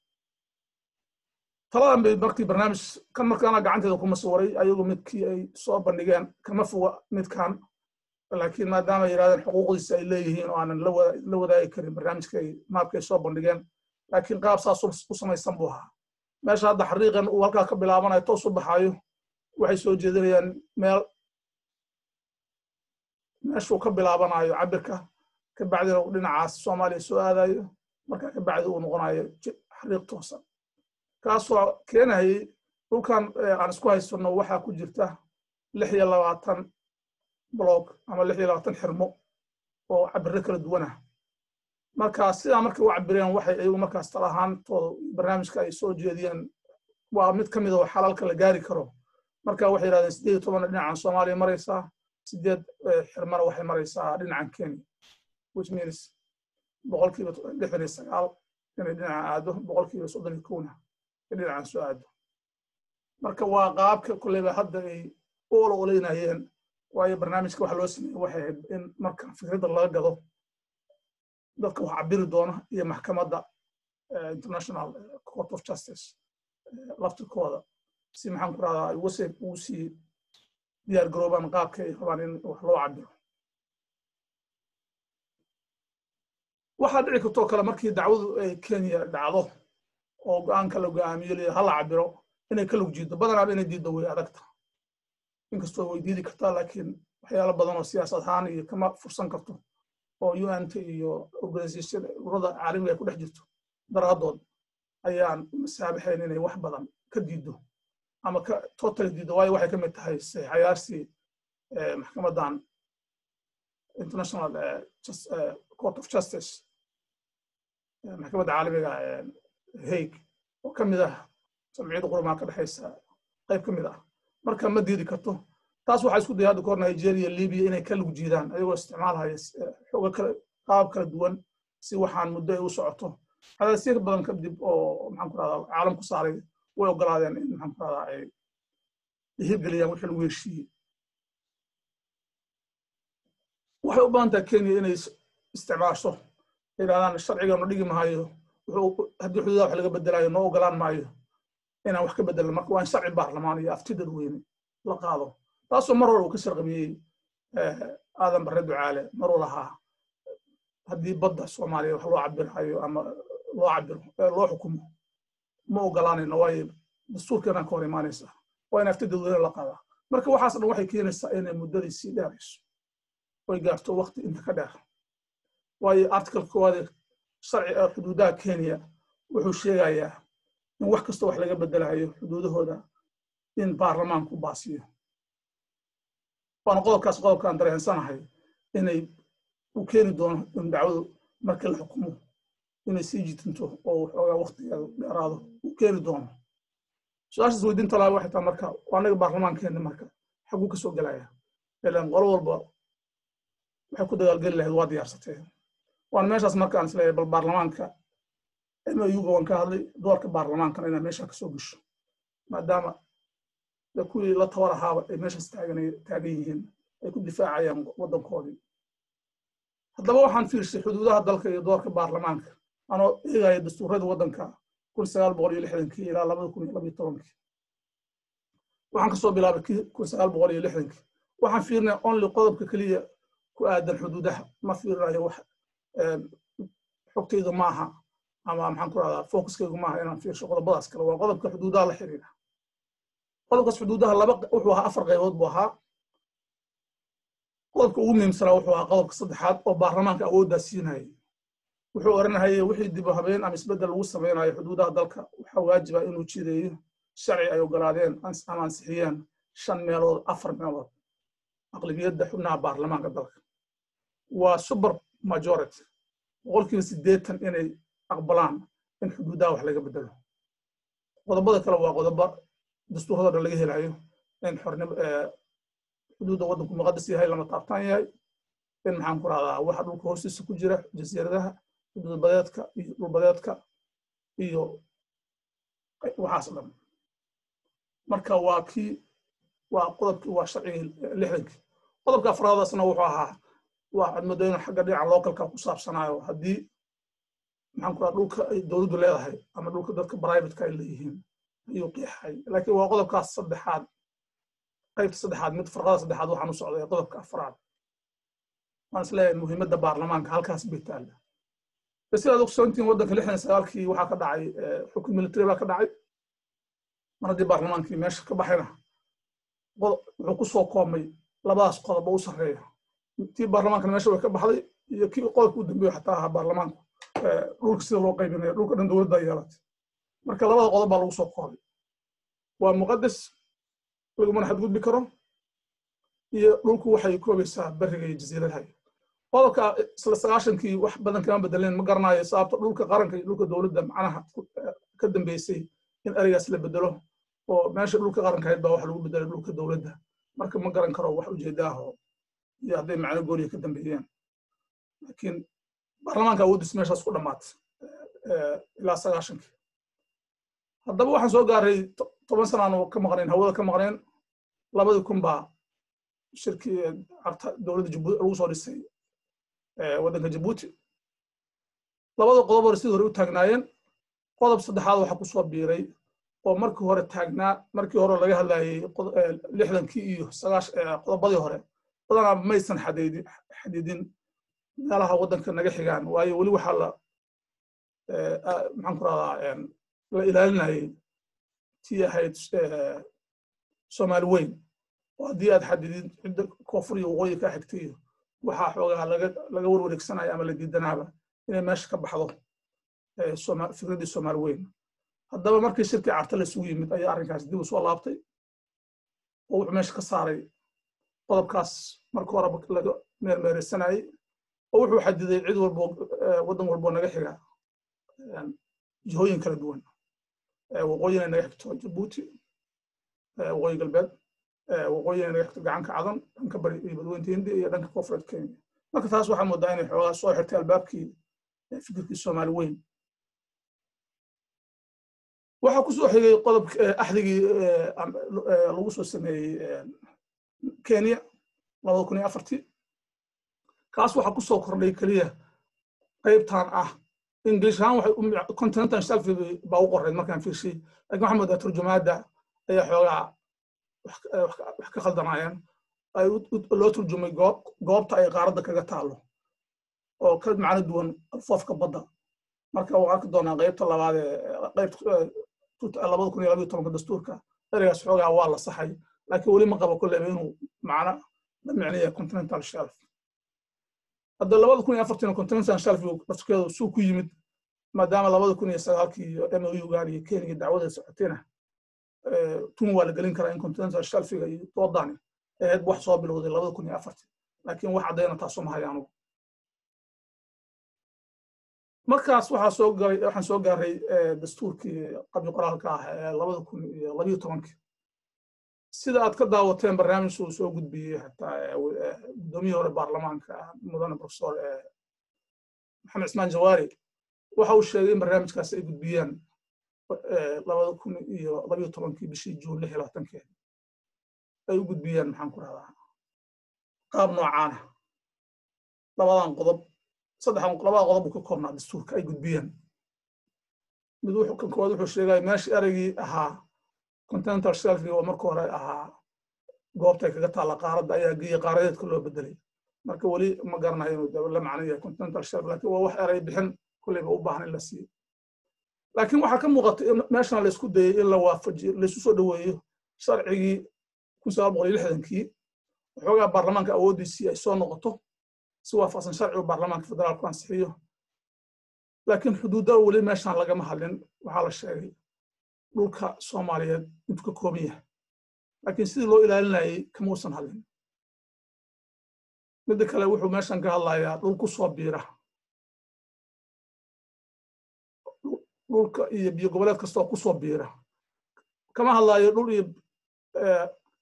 taladan bay markii barnaamij kan markaana gacanteeda kuma sawaray ayagu midkii ay soo bandhigeen kama foga midkan laakiin maadaama ay yiraahdeen xuquuqdiisa ay leeyihiin oo aanan la wadaagi karin barnaamijka ay maabkay soo bandhigeen laakiin qaab saas u samaysan buu ahaa meesha hadda xariiqan uu halkaa ka bilaabanayo toos u baxaayo waxay soo jeedinayaan meeshuu ka bilaabanayo cabirka ka bacdina uu dhinacaas Soomaaliya soo aadayo markaa ka bacdi uu noqonayo xariiq toosan kaasoo keenayay dhulkan aan isku haysano waxaa ku jirta 26 block ama 26 xirmo oo cabirro kala duwan ah marka sidaa markay u cabireen waxay ayagu markaas talahaantooda barnaamijka ay soo jeediyeen waa mid ka mid ah xalalka la gaari karo marka waxay yiraahdeen 18 dhinacan Soomaaliya maraysaa 8 xirmana waxay maraysaa dhinacan Kenya which means 69% inay dhinaca aado 31% dhinacan soo aado marka waa qaabka kulleyba hadda ay oleynayeen waayo barnaamijka waxa loo sameeyay waxay ahayd in marka fikradda laga gado dadka wax cabiri doona iyo maxkamadda International Court of Justice laftirkooda si maxaan ku radaa ugu sii diyaar garoobaan qaabka ay rabaan in wax loo cabiro waxaa dhici kartoo kale markii dacwadu ay Kenya dhacdo oo go'aanka la go'aamiyo hal cabiro inay ka lug jiido badanaa inay diido way adagta inkastoo way diidi kartaa laakiin waxyaalo badan oo siyaasad ahaan iyo kama fursan karto oo UN iyo organization ururada caalamiga ay ku dhex jirto daraadood ayaan masaabaxayn inay wax badan ka diido ama ka totally diido waayo waxay ka mid tahay saxiixayaasi maxkamadan International Court of Justice maxkamadda caalamiga Hague oo ka mid ah samciyada qurumaha ka dhaxaysa qayb ka mid ah marka ma diidi karto taas waxay isku dayay kor Nigeria Libya inay ka lug jiidaan ayagoo isticmaalaya xoog qaab kala duwan si waxaan muddo ay u socoto hada si badan ka dib oo maxaan ku radaa caalamku saaray way ogolaadeen in maxaan ku radaa ay hirgeliyaan wixii lagu heshiiyey waxay u baahan tahay Kenya inay isticmaasho ilaalaan sharciga dhigi maayo haddii xuduudaha wax laga bedelayo noo ogolaan maayo inaan wax ka bedelno marka waa in sharci baarlamaan iyo afti dadweyne la qaado taasoo mar hore uu ka sharqamiyey aadan barre ducaale maruu lahaa haddii badda Soomaaliya wax loo cabirayo ama loo xukumo ma ogolaanayno waayo dastuurkeena ka hor imaanaysa waa in afti dadweyne la qaadaa marka waxaas dhan waxay keenaysaa inay muddadii sii dheerayso way gaarto waqti inta ka dheer waayo article koowaad sharci xuduudaha Kenya wuxuu sheegayaa in wax kasta wax laga bedelayo xuduudahooda in baarlamaanku baasiyo waana qodobkaan dareensanahay inay u keeni doono in dacwadu marka la xukumo inay sii jitinto oo waxoogaa waqtigeeda dheeraado u keeni doono su-aashaas weydiinta lahaa waxay tahay marka anaga baarlamaankeena marka xaguu ka soo gelaya ilaan qolo walba waxay ku dagaalgeli lahayd waa diyaarsatee waan meeshaas markaan isleeyahay bal baarlamaanka MOU-ga waan ka hadlay doorka baarlamaankana inay meesha ka soo gasho maadaama kuwii la tawar ahaaba ay meeshaas taagan yihiin ay ku difaacayaan waddankoodii haddaba waxaan fiirshay xuduudaha dalka iyo doorka baarlamaanka anoo eegaya dastuurada waddanka 1960 ilaa 2012 waxaan ka soo bilaabay 1960 waxaan fiirnay only qodobka kaliya ku aadan xuduudaha ma fiirnayo wax xogtayda maaha ama maxaan ku radaa focuskaygu maaha inaan fiirsho qodobadaas kale waa qodobka xuduudaha la xiriira qodobkaas xuduudaha wuxuu ahaa 4 qaybood buu ahaa qodobka ugu muhiimsanaa wuxuu ahaa qodobka 3aad oo baarlamaanka awooddaa siinayay wuxuu oranayay wixii dib u habeen ama isbeddel lagu samaynayo xuduudaha dalka waxaa waajiba inuu jireeyo sharci ay ogolaadeen ama ansixiyeen 5 meelood 4 meelood aqlabiyadda xubnaha baarlamaanka dalka waa super majority 80% inay aqbalaan in xuduudaha wax laga bedelo qodobada kale waa qodobo dastuurada laga helayo in xornimo xuduudda waddanku muqadas yahay lama taabtaan yahay in maxaan ku radaa waxa dhulka hoostiisa ku jira jasiiradaha xuduudbadeedka iyo dhulbadeedka iyo waxaas dhan marka waa qodobkii waa sharcigii 60 qodobka afraadasna wuxuu ahaa waa cadmado inuu xagga dhinaca localka ku saabsanayo haddii maxaan ku radaa dhulka ay dowladdu leedahay ama dhulka dadka private-ka ay leeyihiin ayuu qeexay laakiin waa qodobkaas saddexaad qaybta saddexaad mid farqada saddexaad waxaan u socday qodobka afraad waan isleeyahay muhiimadda baarlamaanka halkaas bay taalla sidaad ogsoontiin waddanka 69kii waxaa ka dhacay xukun military baa ka dhacay mar haddii baarlamaankii meesha ka baxayna wuxuu ku soo koomay labadaas qodob oo u sarreeya tii baarlamaankana meesha way ka baxday iyo kii qodobka u dambeeyo xataa ahaa baarlamaanku dhulka sida loo qaybinayo dhulka dhan dowladda yeelatay marka labada qodob baa lagu soo koobay waa muqadas lagumana xadgudbi karo iyo dhulku waxay koobaysaa bariga iyo jasiiradaha qodobka isla 90kii wax badan kama bedeleen ma garanayo sababta dhulka qaranka iyo dhulka dowladda macnaha ka dambeysay in arigaas la bedelo oo meesha dhulka qaranka ahayd baa wax lagu bedelay dhulka dowladda marka ma garan karo wax ujeedaaho iyo hadday macno gooniya ka dambeeyeen laakiin baarlamaanka awoodiis meeshaas ku dhammaatay ilaa 90kii haddaba waxaan soo gaaray 10 sanaan oo ka maqneen hawada ka maqneen 2000 baa shirkii dowladda Jabuuti lagu soo dhisay waddanka Jabuuti labada qodob hore sidii hore u taagnaayeen qodob saddexaad waxa ku soo biiray oo markii hore taagnaa markii hore laga hadlayay 60kii iyo 9 qodobadii hore badanaa maysan xadidin meelaha waddanka naga xigaan waayo weli waxaa maxaan ku radaa la ilaalinayay tii ahayd Soomaali weyn oo haddii aad xadidin cidda koonfur iyo waqooyi ka xigtay waxaa xoogaa laga warwareegsanaya ama la diidanaaba inay meesha ka baxdo fikraddii Soomaali weyn haddaba markii shirkii carta la isugu yimid ayaa arrinkaas dib u soo laabtay oo wuxuu meesha ka saaray qodobkaas markii hore laga meermeeraysanayay oo wuxuu xadiday cid walbo waddan walbo naga xiga jihooyin kala duwan waqooyina naga xigto Jabuuti waqooyi galbeed waqooyina naga xigto gacanka cadan dhanka bari iyo badweynta Hindiya iyo dhanka koonfureed Kenya marka taas waxaa moodaa inay xoogaa soo xirtay albaabkii fikirkii Soomaali weyn waxaa ku soo xigay qodobka axdigii lagu soo sameeyey Kenya 2004 kaas waxa ku soo kordhay kaliya qaybtan English ahaan waxay continental shelf baa u qoray markaan fiirshay laakiin waxa moodaa turjumaada ayaa xoogaa wax ka khaldanayaan ay loo turjumay goobta ay qaaradda kaga taalo oo ka macno duwan foofka badda marka waan arki doonaa qaybta labaad ee qaybta 2012 dastuurka ereygaas xoogaa waa la saxay laakiin weli ma qabo kulleyba inuu macno la micneeya continental shelf hadda 2014 continental shelf nafskeedu suu ku yimid maadaama 2009 iyo MOU-gaan iyo Kenya dacwada socotayna tun waa la gelin karaa in continental shelf-ga iyo doodani ahayd wax soo bilowday 2004 laakiin wax cadayna taasoo ma hayaan markaas waxaan soo gaaray dastuurkii qabyo qoraalka ee 2012 sida aad ka daawateen barnaamijku soo gudbiyay hataa gudoomiyihii hore baarlamaanka mudane professor Maxamed Ismaan Jawaari waxa uu sheegay in barnaamijkaas ay gudbiyeen 2012 bishii Juun 26 ay u gudbiyeen maxaan ku radaa qaab noocaan labadan qodob labada qodob ka koobnaa dastuurka ay gudbiyeen mid wuxuu kan koowaad wuxuu sheegay meeshii araygii ahaa continental shelf oo markii hore ahaa goobta kaga taala qaaradda ayaa geeyay qaaradeedka loo bedelay marka wali ma garanayo inuu la macnayo continental shelf laakiin waa wax eray bixin kulliba u baahan in la siiyo laakiin waxa ka muuqata in meeshan la isku dayay in la waafajiyo la isu soo dhaweeyo sharcigii 1960kii waxoogaa baarlamaanka awoodiisii ay soo noqoto si waafaqsan sharciga baarlamaanka federaalku ansixiyo laakiin xuduudda wali meeshan lagama hadlin waxaa la sheegay dhulka Soomaaliyeed intuu ka kooban yahay laakiin sidii loo ilaalinayay kama uusan hadlin mid kale wuxuu meeshan ka hadlayaa dhul ku soo biira dhulka iyo biyo goboleed kasta oo ku soo biira kama hadlayo dhul iyo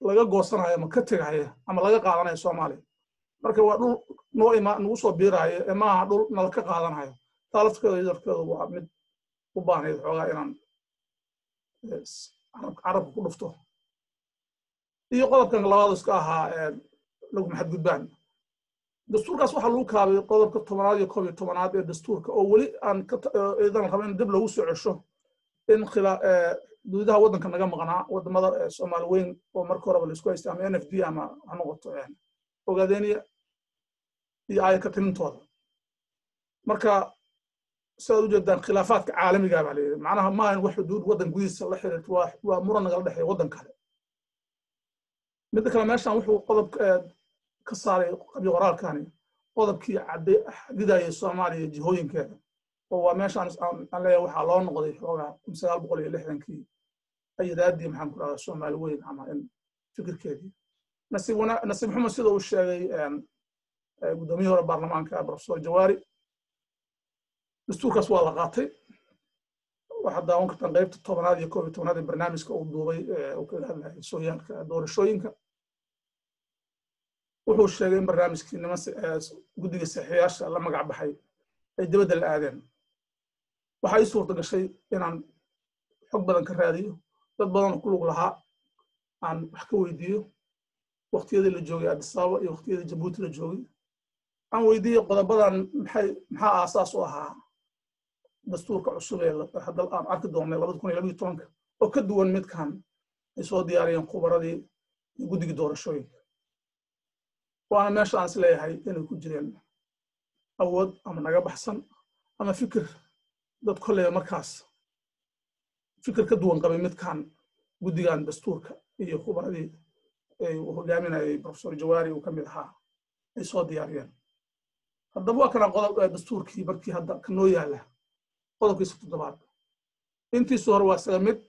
laga goosanayo ama ka tagayo ama laga qaadanayo Soomaaliya marka waa dhul nagu soo biirayo ee maaha dhul nala ka qaadanayo taalafkeeda waa mid u baahnay xoogaa inaan carabka ku dhufto iyo qodobkan labaad iska ahaa lagu maxadgudbaan dastuurkaas waxaa lagu kaabay qodobka 10 iyo 11 ee dastuurka oo weli aan idan rabin dib lagu soo cesho in duudaha waddanka naga maqnaa wadamada Soomaali weyn oo markii hore la isku haystay ama NFD ama ha noqoto ogaadeniya iyo ay ka timintooda marka sida u jeedaan khilaafaadka caalamiga baa leeyahay macnaha ma aan wax xuduud waddan gudihiisa la xiriirto waa muran naga dhaxay waddan kale mid kale meeshan wuxuu qodob ka saaray qabyo qoraalkani qodobkii xadidaya Soomaaliya jihooyinkeeda oo waa meeshan aan leeyahay waxa loo noqday xoogaa 1960kii ay raadii maxaan ku radaa Soomaali weyn ama in fikirkeedii nasiib maxamed sida uu sheegay gudoomiyihii hore baarlamaanka professor Jawaari dastuurkaas waa la qaatay waxa daawan kartaan qaybta 10 iyo 11 ee barnaamijka uu duubay oo ka hadlayay sooyaalka doorashooyinka wuxuu sheegay in barnaamijkii guddiga saxiixayaasha la magac baxay ay dibadda la aadeen waxa ay suurta gashay inaan xog badan ka raadiyo dad badan oo ku lug lahaa aan wax ka weydiiyo waqtiyadii la joogay Addis Ababa iyo waqtiyadii Djibouti la joogay aan weydiiyo qodobadan maxaa aasaas u ahaa dastuurka cusub ee hadda aan arki doonay 2012 oo ka duwan midkan ay soo diyaariyeen khubaradii guddiga doorashooyinka waana meesha aan isleeyahay inay ku jireen awood ama naga baxsan ama fikir dad kolleyba markaas fikir ka duwan qabay midkan guddigan dastuurka iyo khubaradii ay hogaaminayay professor Jawaari uu ka mid ahaa ay soo diyaariyeen haddaba waa kana qodob dastuurkii markii hadda ka noo yaala qodobkiisa 7 intiisu hore waa isaga mid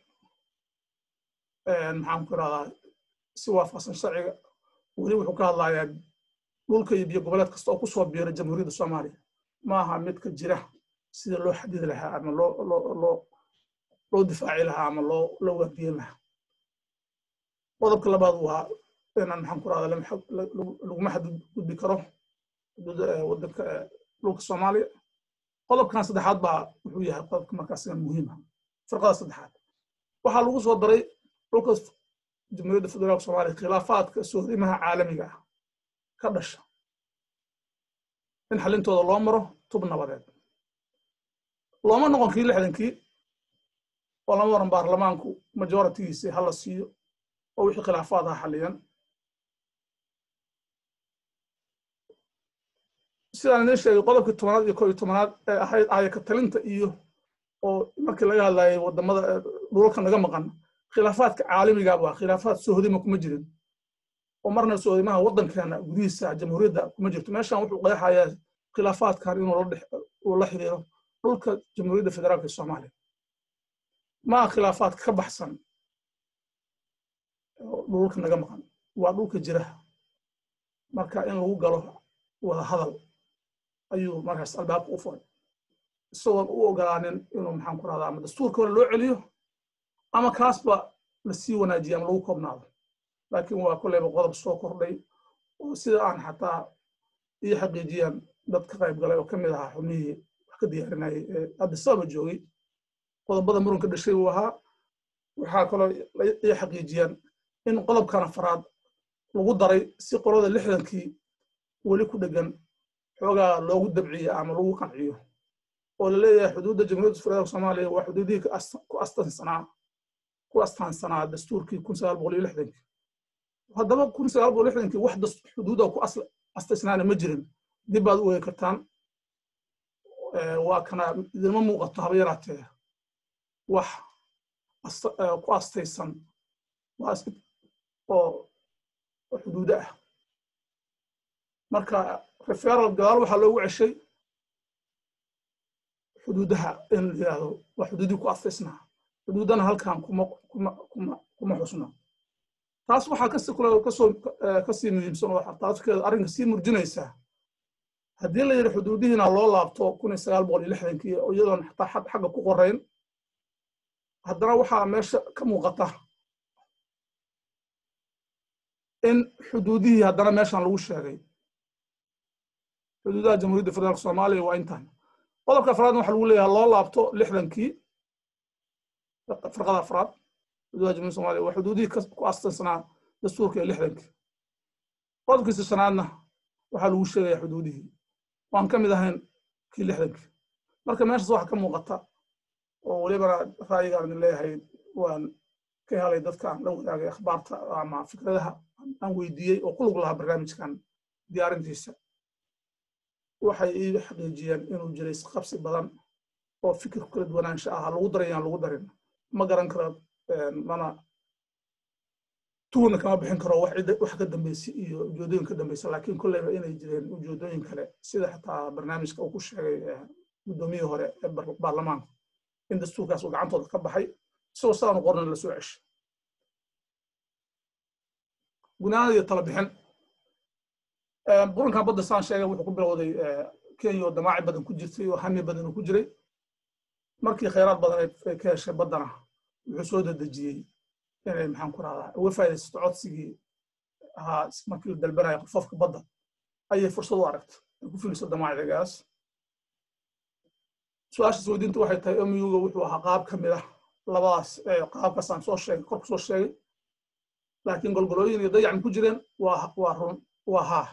maxaan ku radaa si waafaqsan sharciga weli wuxuu ka hadlayaa dhulka iyo biyo goboleed kasta oo ku soo biira jamhuuriyadda Soomaaliya maaha mid ka jira sida loo xadidi lahaa ama loo difaaci lahaa ama loo waardiyin lahaa qodobka labaad waa inaan maxaan ku radaa laguma xadgudbi karo waddanka dhulka Soomaaliya qodobkan saddexaad baa wuxuu yahay qodobka markaas muhiim ah farqada saddexaad waxaa lagu soo daray dhulka jamhuuriyadda federaalka Soomaaliya khilaafaadka soodimaha caalamiga ah ka dhasha in xalintooda loo maro tub nabadeed looma noqon kii lixdankii oo lama waran baarlamaanku majoritigiisi hala siiyo oo wixii khilaafaad ha xaliyan sidaan idin sheegay qodobkii 10aad iyo 11aad ee ahayd ayaka talinta iyo oo markii laga hadlayay wadamada dhulalka naga maqan khilaafaadka caalamiga waa khilaafaad sohdima kuma jirin oo marna sohdimaha wadankeena gudihiisa jamhuuriyadda kuma jirto meeshan wuxuu qeexayaa khilaafaadkan inuu la xiriiro dhulka jamhuuriyadda federaalka Soomaaliya ma khilaafaad ka baxsan dhulka naga maqan waa dhulka jira marka in lagu galo wada hadal ayuu markaas albaabka u furay isagoo u ogolaanin inuu maxaan ku radaa ama dastuurka hore loo celiyo ama kaasba la sii wanaajiyo ama lagu koobnaado laakiin waa kulleyba qodob soo kordhay oo sida aan xataa iyo xaqiijiyaan dad ka qayb galay oo ka mid ahaa xubnihii wax ka diyaarinayay ee Addis Ababa joogay qodobada muranka dhashay uu ahaa waxaa kaloo iyo xaqiijiyaan in qodobkan afraad lagu daray si qolada 60kii wali ku dhagan xoogaa loogu dabciyo ama lagu qanciyo oo la leeyahay xuduudda jamhuuriyadda federaalka Soomaaliya waa xuduudii ku astaansanaa dastuurkii 1960 haddaba 1960 wax xuduuda ku astaysnaana ma jirin dib baad u weyn kartaan waa kana idinma muuqato haba yaraatee wax ku astaysan oo xuduuda ah marka referal gadaal waxaa loogu ceshay xuduudaha in la yiraahdo waa xuduudii ku astaysnaa xuduudana halkan kuma xusno taas waxaa kasii muhiimsan oo taaskeeda arrinka sii murjinaysa haddii la yidhi xuduudihiina loo laabto 1960kii oo iyadoon xataa xagga ku qorayn haddana waxaa meesha ka muuqata in xuduudihii haddana meeshan lagu sheegay xuduudaha jamhuuriyadda federaalka Soomaaliya waa intaan qodobka afraad waxa lagu leeyahay loo laabto 60kii farqada afraad xuduudaha jamhuuriyadda Soomaaliya waa xuduudihii ku astaansanaa dastuurka 60kii qodobkiisa shanaadna waxaa lagu sheegayaa xuduudihii waan ka mid ahayn kii 60kii marka meeshaas waxa ka muuqata oo waliba ra'yigaan leeyahay waan ka helay dadka aan la wadaagay akhbaarta ama fikradaha aan weydiiyey oo ku lug lahaa barnaamijkan diyaarintiisa waxay ii xaqiijiyeen inuu jiray qabsi badan oo fikir kala duwanaansho ah lagu darayaan lagu darin ma garan karo mana tuuna kama bixin karo wax ka dambeysay iyo ujeedooyin ka dambeysay laakiin kulleyba inay jireen ujeedooyin kale sida xataa barnaamijka uu ku sheegay gudoomiyihii hore ee baarlamaanka in dastuurkaas uu gacantooda ka baxay isagoo sidaan qorna la soo ceshay gunaanada iyo tala bixin burankan badda saan sheegay wuxuu ku bilowday Kenya oo damaaci badan ku jirtay oo hami badan ku jiray markii kheyraad badan ay ka heshay baddana wuxuu soo dedejiyey inay maxaan ku radaa uga faa'iidaysto codsigii ahaa markii la dalbanaya qofka badda ayay fursad u aragtay ku fiilso damaacigaas su'aasha weydiintu waxay tahay MU-ga wuxuu ahaa qaab ka mid ah labadaas qaabkaas aan soo sheegay kor ku soo sheegay laakiin golgolooyin iyo dayacan ku jireen waa run waa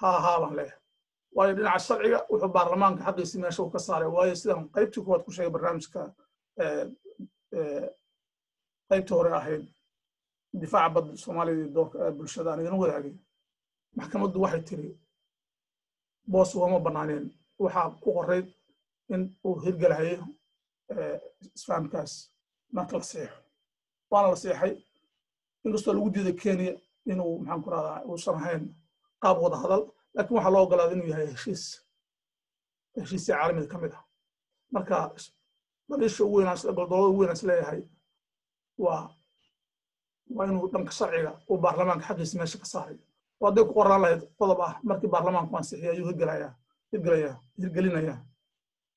ها بان له واي dhinaca sharciga wuxuu baarlamaanka xaqiisii meesha uu ka saaray waayo sidaan qaybtii koowaad ku sheegay barnaamijka qaybta hore ahayd difaaca badda Soomaaliya iyo doorka bulshada aan idin wadaagay maxkamaddu waxay tiri boos uma banaaneen waxa ku qoray in uu hirgalayo isfahamkaas marka la saxo waana la saxay inkastoo lagu diiday Kenya inuu maxaan ku radaa uu sharxayn qaab wada hadal laakiin waxa loo ogolaaday inuu yahay heshiis caalami ka mid ah marka balisha ugu weyn gobolada ugu weyn leeyahay waa inuu dhanka sharciga uu baarlamaanka xaqiisa meesha ka saaray waday ku qoran lahayd qodob ah markii baarlamaanku ansixiyo ayuu hirgelinaya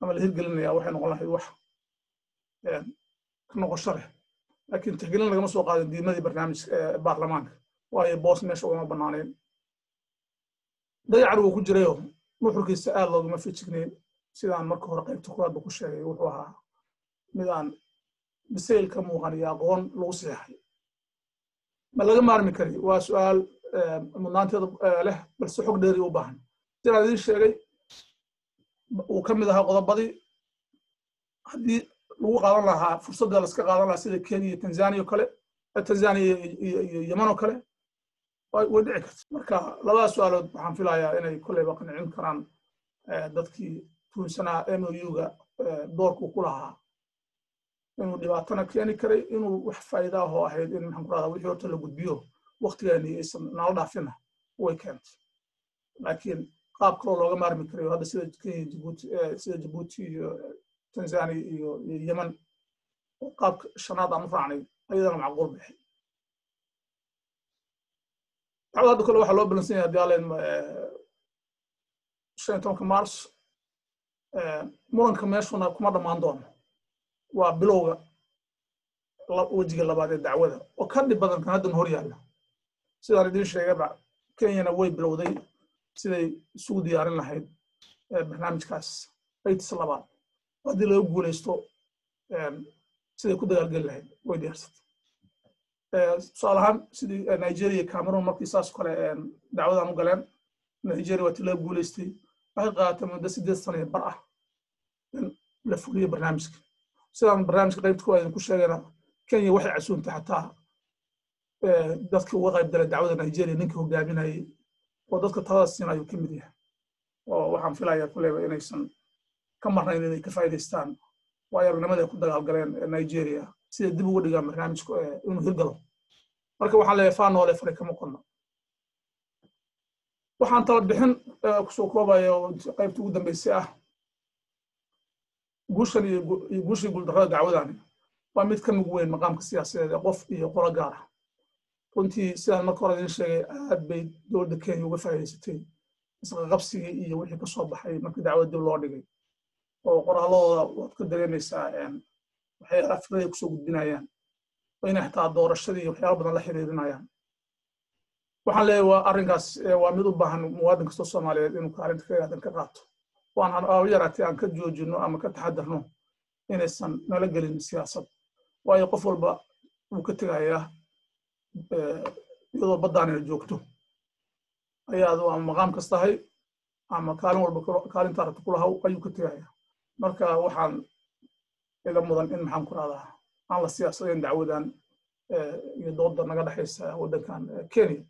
ama la hirgelinaya waxay noqon lahayd wax ka noqosho leh laakiin tixgelin lagama soo qaadin diimadii barnaamijka baarlamaanka waayo boos meesha uma banaaneen dayacan uu ku jirayo nuxurkiisa aad loogama fiijignayn sidaan marka hore qaybta koowaad ku sheegay wuxuu ahaa mid aan bisayl ka muuqan iyo aqoon lagu saxay ma laga maarmi kari waa su'aal mudnaanteeda leh balse xog dheeri u baahan sidaan idin sheegay uu ka mid ahaa qodobadii haddii lagu qaadan lahaa fursadda la iska qaadan lahaa sida Kenya iyo Tanzania kale Tanzania iyo Yemen oo kale way dhici kartaa marka labadaas su'aalood waxaan filayaa inay kuleyba qancin karaan dadkii tuunsanaa MOU-ga doorku ku lahaa inuu dhibaatana keeni karay inuu wax faa'iido ah oo ahayd in maxaan ku radaa wixii horta la gudbiyo waqtigeeni aysan nala dhaafina way keentay laakiin qaab kaloo looga maarmi karayo hadda sida Kenya sida Djibouti iyo Tanzania iyo Yemen qaabka shanaad aan u raacnay ayadana macquul bixi hadda kale waxa loo balansan yahay daaleen 15 Maars muranka meeshuna kuma dhamaan doono waa bilowga wajiga labaad ee dacwada oo ka dhib badan kan hadda hor yaalla sidaan idin sheegayba Kenyana way bilowday siday isugu diyaarin lahayd barnaamijkaas aytis labaad haddii lagu guuleysto siday ku dagaalgeli lahayd way diyaarsatay su'aalahan sidii Nigeria Cameroon markii saas kale dacwadan u galeen Nigeria waa lagu guuleystay waxay qaadatay muddo 8 sano bar ah in la fuliyo barnaamijka sidaan barnaamijka qaybta ku ayaan ku sheegayna Kenya waxay casuuntay xataa dadka uga qayb galay dacwada Nigeria ninkii hogaaminayay oo dadka talada siinayo ka mid yahay oo waxaan filayaa kuleyba inaysan ka marnayn inay ka faa'iideystaan waayo-aragnimada ku dagaalgaleen Nigeria sida dib ugu dhigaan barnaamijka inuu hirgalo marka waxaan leeyahay faanoole faray kama qodno waxaan tala bixin kusoo koobayo qaybta ugu dambeysay ah guushan iyo guushii guuldarrada dacwadani waa mid ka mid weyn maqaamka siyaasadeed ee qof iyo qolo gaar ah runtii sidaan marka hore idin sheegay aad bay dowladda Kenya uga faa'iideysatay isla qabsigii iyo wixii ka soo baxay markii dacwada dib loo dhigay oo qoraalladooda waad ka dareemaysaa waxay fikrada ku soo gudbinayaan inay xataa doorashadii iyo waxyaabo badan la xiriirinayaan waxaan leeyahay waa arrinkaas waa mid u baahan muwaadin kasta Soomaaliyeed inuu kaalinta ka yaadan ka qaato waan yaraatay aan ka joojino ama ka taxadarno inaysan nala gelin siyaasad waayo qof walba uu ka tegayaa iyadoo baddaan ay joogto ayaadu ama maqaam kastahay ama kaalin walba kaalinta aragti ku lahaw ayuu ka tegayaa marka waxaan ila mudan in maxaan ku radaa aan la siyaasadayn dacwadan iyo doodda naga dhaxaysa waddankan Kenya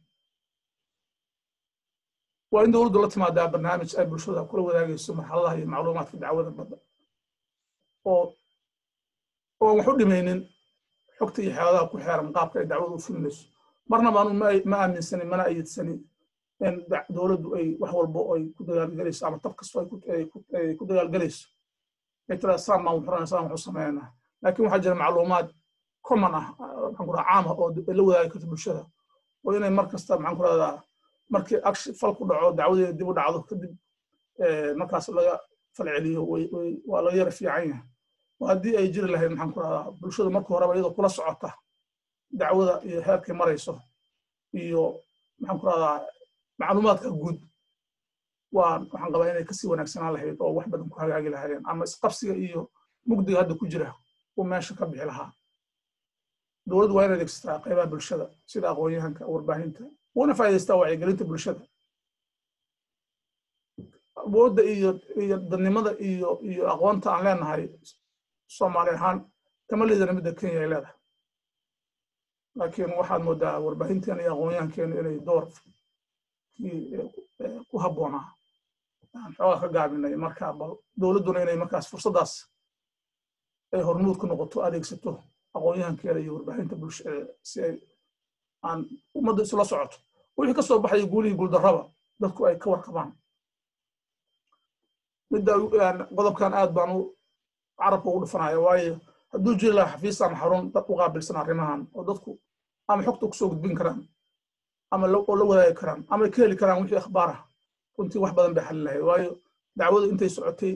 waa in dowladdu la timaadaa barnaamij ay bulshada kula wadaagayso marxaladaha iyo macluumaadka dacwada badda oo wax u dhimaynin xogta iyo xaaladaha ku xeeran qaabka ay dacwadu u fulinayso marna ma aaminsanin mana ayidsani in dowladdu ay wax walba ay ku dagaalgalayso ama tab kasto ay ku dagaalgalayso ay tira saan ma wuxuu sameeynaa laakiin waxaa jira macluumaad common ah maxaan ku radaa caam ah oo la wadaagi karta bulshada oo inay mar kasta maxaan ku radaa markii action fal ku dhaco dacwadeeda dib u dhacdo kadib markaas laga falceliyo waa laga yara fiican yahay haddii ay jiri lahayd maxaan ku radaa bulshada markii horeba iyadoo kula socota dacwada iyo heerkay marayso iyo maxaan ku radaa macluumaadka guud waxaan qabaa inay kasii wanaagsanaan lahayd oo wax badan ku hagaagi lahaayeen ama isqabsiga iyo mugdiga hadda ku jira uu meesha ka bixi lahaa dowladdu waa inay adeegsataa qaybaha bulshada sida aqoon-yahanka warbaahinta una faa'iidaystaa wacyigelinta bulshada awoodda iyo dadnimada iyo aqoonta aan leenahay Soomaali ahaan kama liidana midda Kenya ay leedahay laakiin waxaad moodaa warbaahinteena iyo aqoon-yahankeena inay door ku habboonaa aan xoogaa ka gaabinay marka bal dowladduna inay markaas fursaddaas ay hormuud ku noqoto adeegsato aqoon-yahankeeda iyo warbaahinta bulshada si ay aan ummadda isla socoto wixii ka soo baxay guulihii guuldarraba dadku ay ka warqabaan midda qodobkan aad baan u carabka ugu dhufanaya waayo hadduu jiri lahaa xafiis ama xarun dad u qaabilsan arrimahan oo dadku ama xogta ku soo gudbin karaan ama la wadaagi karaan ama ka heli karaan wixii akhbaar ah runtii wax badan bay xalin lahayd waayo dacwadu intay socotay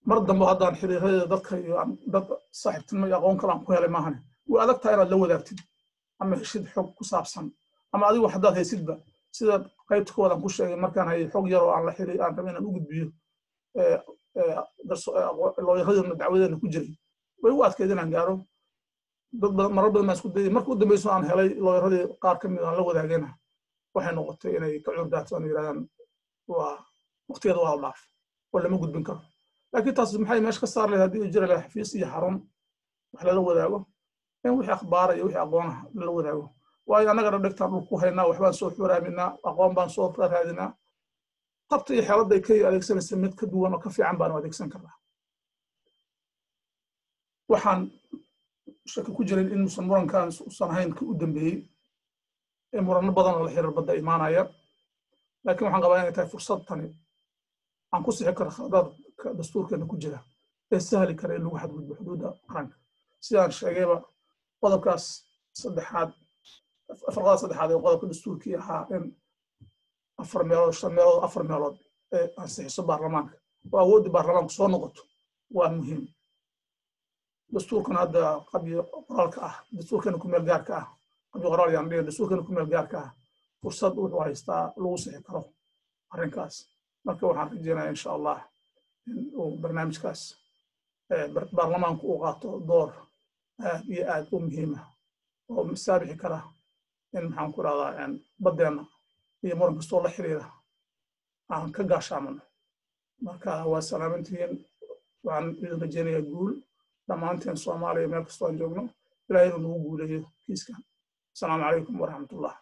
mar dambe haddaan xiriiradeeda dadka iyo dad saaxiibtinimo iyo aqoon kale aan ku helay maahane way adag tahay inaad la wadaagtid ama heshid xog ku saabsan ama adigu haddaad haysidba sida qaybta koowaad ku sheegay markaan hay xog yar oo aan la xiriir aan rabay inaan u gudbiyo looyaradeena dacwadeena ku jiray way u adkeyd inaan gaaro dad badan marar badan baan isku dayay marka u dambayso aan helay looyaradii qaar ka mid aan la wadaagayna waxay noqotay inay ka curdaato aan yidhahdaan ووقتها waa dhaaf wala ma gudbin karo laakiin taas maxay meesh ka saar leeyahay hadii jira la xafiis iyo xarun wax la wadaago in wixii akhbaar iyo wixii aqoon la wadaago waayo anaga dhagtaan ku haynaa waxbaan soo xuraaminaa aqoon baan soo raadinaa qabta iyo xeelada ay ka adeegsanaysa mid ka duwan oo ka fiican baan adeegsan karnaa waxaan shaki ku jirin in murankan uusan ahayn ka u dambeeyey ee murano badan oo la xiriir badda imaanaya laakiin waxaan qabaa inay tahay fursad tani aan ku sixi karo khadadka dastuurkeena ku jira ee sahli kara in lagu xadgudbo xuduudda qaranka sidaan sheegayba qodobkaas saddexaad ee qodobka dastuurkii ahaa in 4 meelood 5 meelood 4 meelood ee ansixiso baarlamaanka oo awoodda baarlamaanku soo noqoto waa muhiim dastuurkan hadda qabyo qoraalka ah dastuurkan ku meel gaarka ah qabyo qoraal yaan dhigay dastuurkan ku meel gaarka ah fursad wuxuu haystaa lagu sixi karo arrinkaas marka waxaan rajeynayaa insha Allah in uu barnaamijkaas baarlamaanku uu qaato door iyo aad u muhiim ah oo masaabixi kara in maxaan ku raadaa badeena iyo muran kastoo la xiriira aan ka gaashaamano marka waa salaamantiin waxaan idin rajeynayaa guul dhammaanteen Soomaaliya meel kastoo aan joogno ilaahay inuu nagu guuleeyo kiiska. Assalaamu calaykum waraxmatullaah.